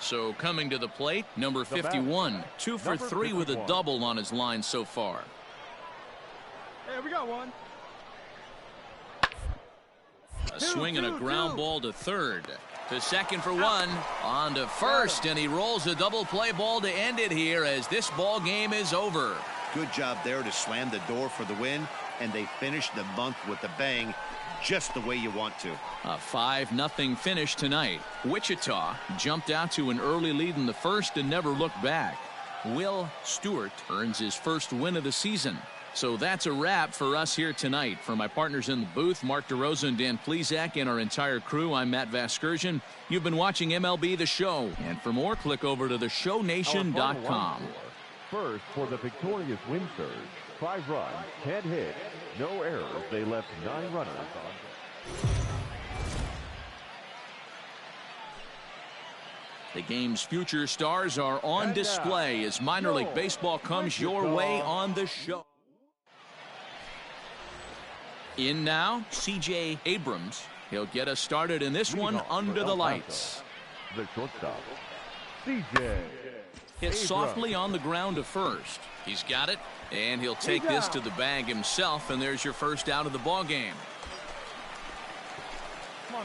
So coming to the plate, number 51, 2 for 3 with a double on his line so far. Hey, we got one. A swing and a ground ball to 3rd. To 2nd for 1. On to 1st, and he rolls a double play ball to end it here as this ball game is over. Good job there to slam the door for the win, and they finished the month with a bang, just the way you want to. A 5-0 finish tonight. Wichita jumped out to an early lead in the 1st and never looked back. Will Stewart earns his first win of the season. So that's a wrap for us here tonight. For my partners in the booth, Mark DeRosa and Dan Plesac, and our entire crew, I'm Matt Vasgersian. You've been watching MLB The Show. And for more, click over to theshownation.com. First, for the victorious win surge, 5 runs, 10 hits, no errors. They left 9 runners on. The game's future stars are on display as minor league baseball comes your way on the show. In now, C.J. Abrams. He'll get us started in this one under the lights. The shortstop, C.J. Hit softly on the ground to 1st. He's got it, and he'll take this to the bag himself, and there's your first out of the ball game.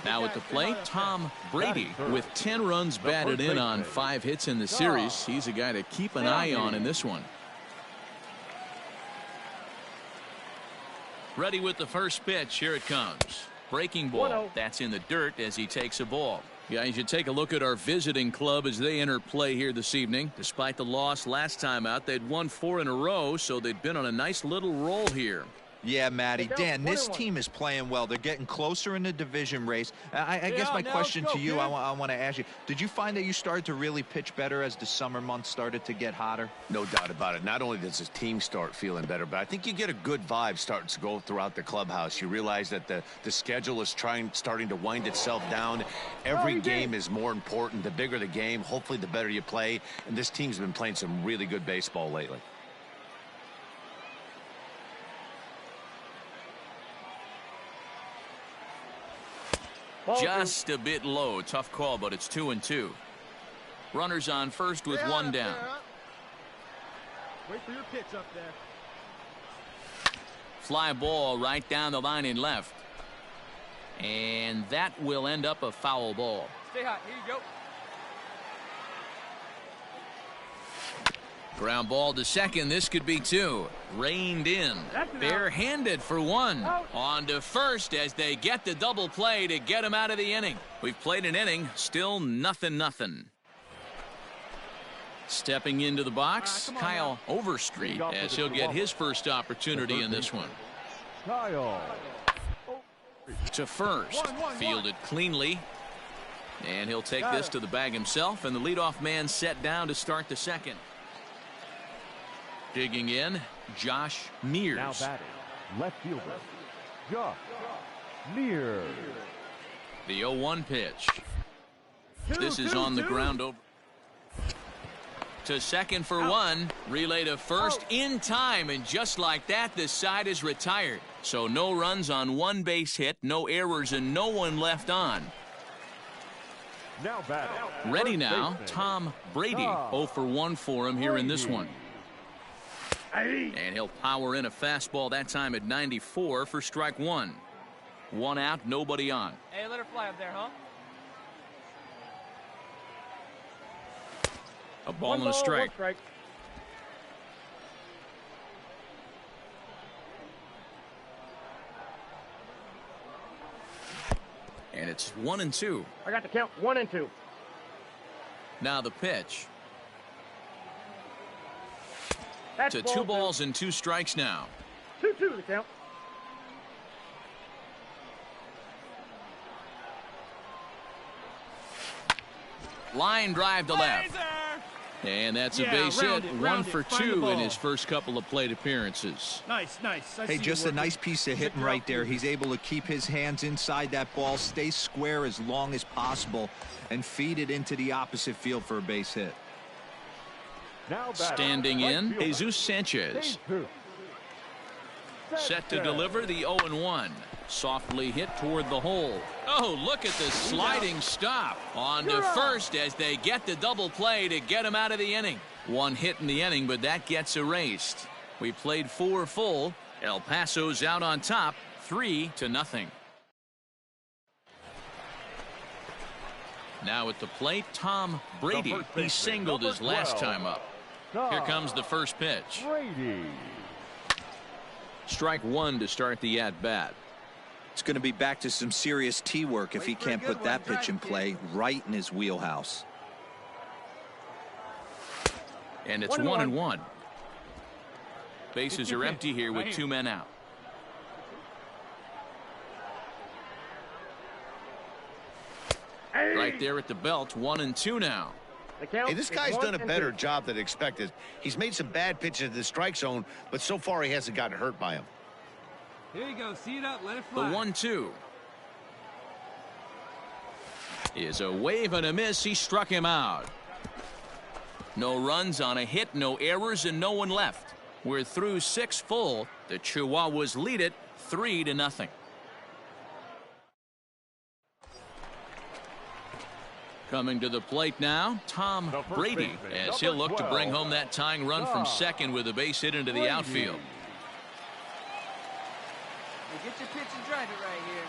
Now at the plate, Tom Brady with 10 runs batted in on 5 hits in the series. He's a guy to keep an eye on in this one. Ready with the first pitch. Here it comes. Breaking ball. That's in the dirt as he takes a ball. Guys, you take a look at our visiting club as they enter play here this evening. Despite the loss last time out, they'd won 4 in a row, so they'd been on a nice little roll here. Yeah, Matty. Dan, this team is playing well. They're getting closer in the division race. I guess my question to you, I want to ask you, did you find that you started to really pitch better as the summer months started to get hotter? No doubt about it. Not only does the team start feeling better, but I think you get a good vibe starting to go throughout the clubhouse. You realize that the schedule is starting to wind itself down. Every game is more important. The bigger the game, hopefully the better you play. And this team's been playing some really good baseball lately. Just a bit low. Tough call, but it's 2-2. Runners on first with 1 down. Wait for your pitch up there. Fly ball right down the line in left. And that will end up a foul ball. Stay hot. Here you go. Ground ball to 2nd. This could be 2. Reined in. Barehanded for 1. On to 1st as they get the double play to get him out of the inning. We've played an inning. Still 0-0. Stepping into the box, Kyle Overstreet as he'll get his first opportunity in this one. Kyle To 1st. Fielded cleanly. And he'll take this to the bag himself, and the leadoff man set down to start the 2nd. Digging in, Josh Mears. now batting, left fielder, Josh Mears. The 0-1 pitch. This is on the ground over to 2nd for 1. Relay to first in time, and just like that, the side is retired. So no runs on one base hit, no errors, and no one left on. Now batting. Ready now, Tom Brady. 0 for 1 for him here in this one. And he'll power in a fastball that time at 94 for strike one. One out, nobody on. Hey, let her fly up there, huh? A ball and a strike. And it's 1-2. I got the count. 1-2. Now the pitch. That's To ball 2 balls and 2 strikes now. 2-2 the count. Line drive to left. And that's a base hit. 1 for 2 in his first couple of plate appearances. Nice. Hey, just a nice piece of hitting right there. He's able to keep his hands inside that ball, stay square as long as possible, and feed it into the opposite field for a base hit. Now batting. Standing Right in, fielder. Jesus Sanchez. Set to deliver the 0-1. Softly hit toward the hole. Oh, look at the sliding stop. On to first as they get the double play to get him out of the inning. 1 hit in the inning, but that gets erased. We played 4 full. El Paso's out on top, 3-0. Now at the plate, Tom Brady. He singled his last time up. Here comes the first pitch. Brady. Strike 1 to start the at-bat. It's going to be back to some serious tee work if he can't put that pitch in play right in his wheelhouse. And it's 1-1. Bases are empty here with 2 men out. Right there at the belt, 1-2 now. Hey, this guy's done a better job than expected. He's made some bad pitches in the strike zone, but so far he hasn't gotten hurt by him. Here you go. See it up. Let it The fly. 1-2 is a wave and a miss. He struck him out. No runs on a hit, no errors, and no one left. We're through 6 full. The Chihuahuas lead it 3-0. Coming to the plate now, Tom Brady, as he'll look to bring home that tying run from second with a base hit into the outfield. Hey, get your pitch and drive it right here.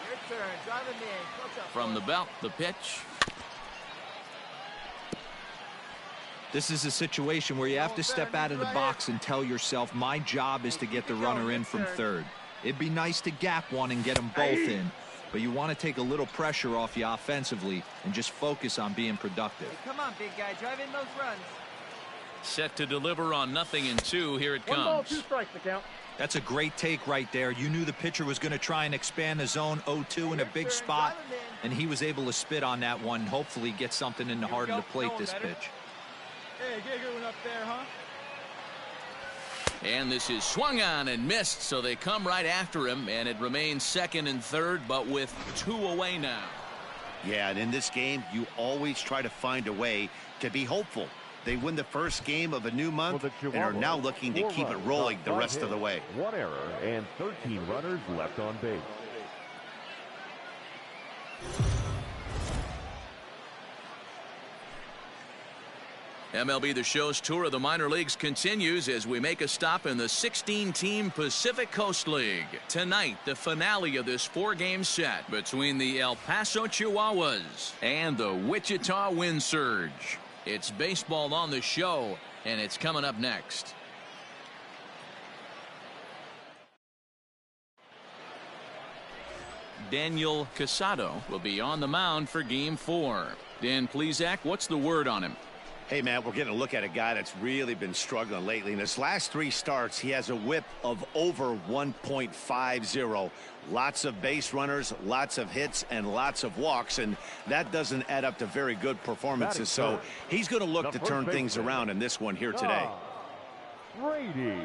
Your turn. Drive him in. What's up, From the belt, the pitch. This is a situation where you have to step out of the box and tell yourself, my job is to get the runner in from third. It'd be nice to gap one and get them both in, but you want to take a little pressure off you offensively and just focus on being productive. Hey, come on, big guy. Drive in those runs. Set to deliver on 0-2. Here it 1 ball, comes. 2 strikes the count. That's a great take right there. You knew the pitcher was going to try and expand the zone 0-2 in a big spot, and he was able to spit on that one. Hopefully get something in the heart of the plate this pitch. Hey, get a good one up there, huh? And this is swung on and missed, so they come right after him, and it remains second and third, but with 2 away now. Yeah, and in this game, you always try to find a way to be hopeful. They win the first game of a new month and are now looking to keep it rolling the rest of the way. 1 error and 13 runners left on base. MLB The Show's tour of the minor leagues continues as we make a stop in the 16-team Pacific Coast League. Tonight, the finale of this 4-game set between the El Paso Chihuahuas and the Wichita Wind Surge. It's baseball on the show, and it's coming up next. Daniel Casado will be on the mound for Game 4. Dan Plesac, what's the word on him? Hey, man, we're getting a look at a guy that's really been struggling lately. In his last 3 starts, he has a whip of over 1.50. Lots of base runners, lots of hits, and lots of walks, and that doesn't add up to very good performances. So he's going to look to turn things around in this one here today. Brady.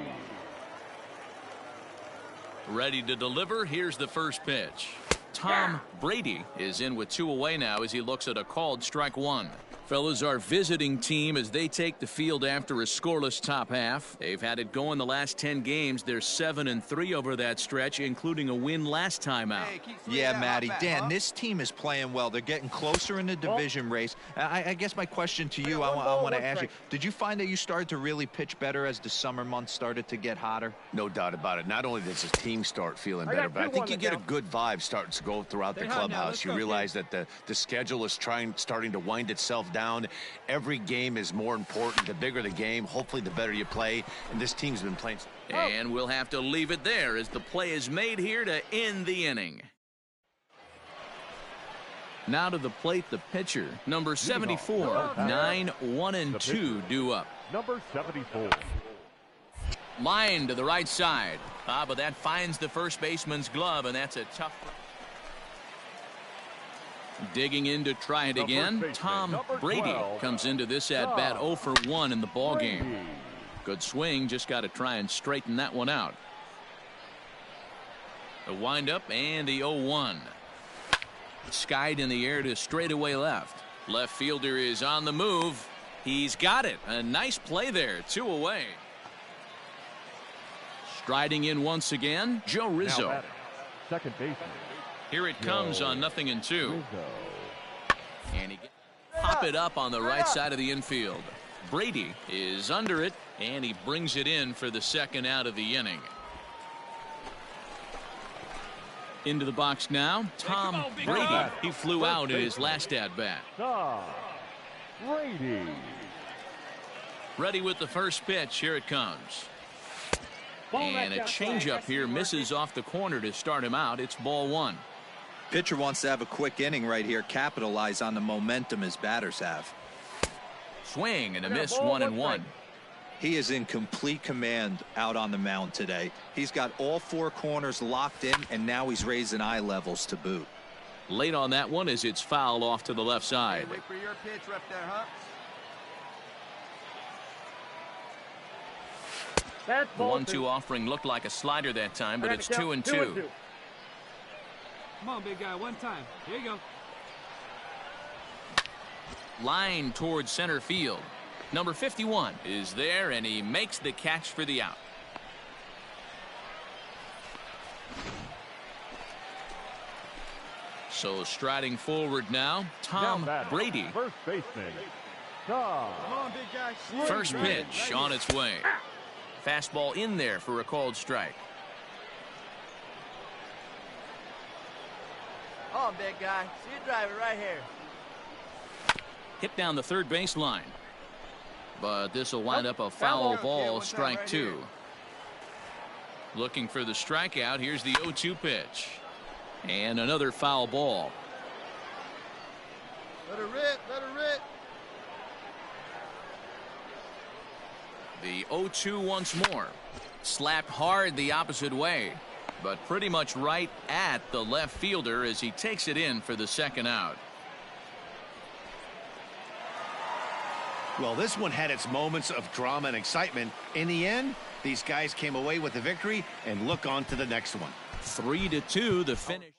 Ready to deliver. Here's the first pitch. Tom Brady is in with 2 away now as he looks at a called strike 1. Fellas, our visiting team as they take the field after a scoreless top half. They've had it going the last 10 games. They're 7-3 over that stretch, including a win last time out. Yeah, Matty. Dan, this team is playing well. They're getting closer in the division race. I guess my question to you, I want to ask you, did you find that you started to really pitch better as the summer months started to get hotter? No doubt about it. Not only does the team start feeling better, but I think you get a good vibe starting to go throughout the clubhouse. You realize that the schedule is starting to wind itself down. Every game is more important. The bigger the game, hopefully the better you play. And this team's been playing. And we'll have to leave it there as the play is made here to end the inning. Now to the plate, the pitcher, number 74, 9-1-2 due up. Number 74. Line to the right side. But that finds the first baseman's glove, and that's a tough. Digging in to try it again. Tom Brady comes into this at bat 0 for 1 in the ball game. Good swing, just got to try and straighten that one out. The windup and the 0-1. Skied in the air to straightaway left. Left fielder is on the move. He's got it. A nice play there. 2 away. Striding in once again, Joe Rizzo. Second baseman. Here it comes on 0-2. And he pop it up on the right side of the infield. Brady is under it, and he brings it in for the second out of the inning. Into the box now, Tom Brady. He flew out in his last at-bat. Brady. Ready with the first pitch. Here it comes. And a changeup here misses off the corner to start him out. It's ball 1. Pitcher wants to have a quick inning right here, capitalize on the momentum his batters have. Swing and a miss, 1-1. He is in complete command out on the mound today. He's got all 4 corners locked in, and now he's raising eye levels to boot. Late on that one as it's fouled off to the left side. Wait for your pitch right there, huh? 1-2 offering looked like a slider that time, but it's 2-2. Come on, big guy, one time. Here you go. Line towards center field. Number 51 is there, and he makes the catch for the out. So striding forward now, Tom Brady. First baseman. Tom. Come on, big guy. First pitch on its way. Fastball in there for a called strike. Come on, big guy. See you drive it right here. Hit down the third base line. But this will wind up a foul ball, strike 2. Looking for the strikeout. Here's the 0-2 pitch. And another foul ball. Let her rip, let her rip. The 0-2 once more. Slapped hard the opposite way, but pretty much right at the left fielder as he takes it in for the second out. Well, this one had its moments of drama and excitement. In the end, these guys came away with the victory and look on to the next one. 3-2 the finish.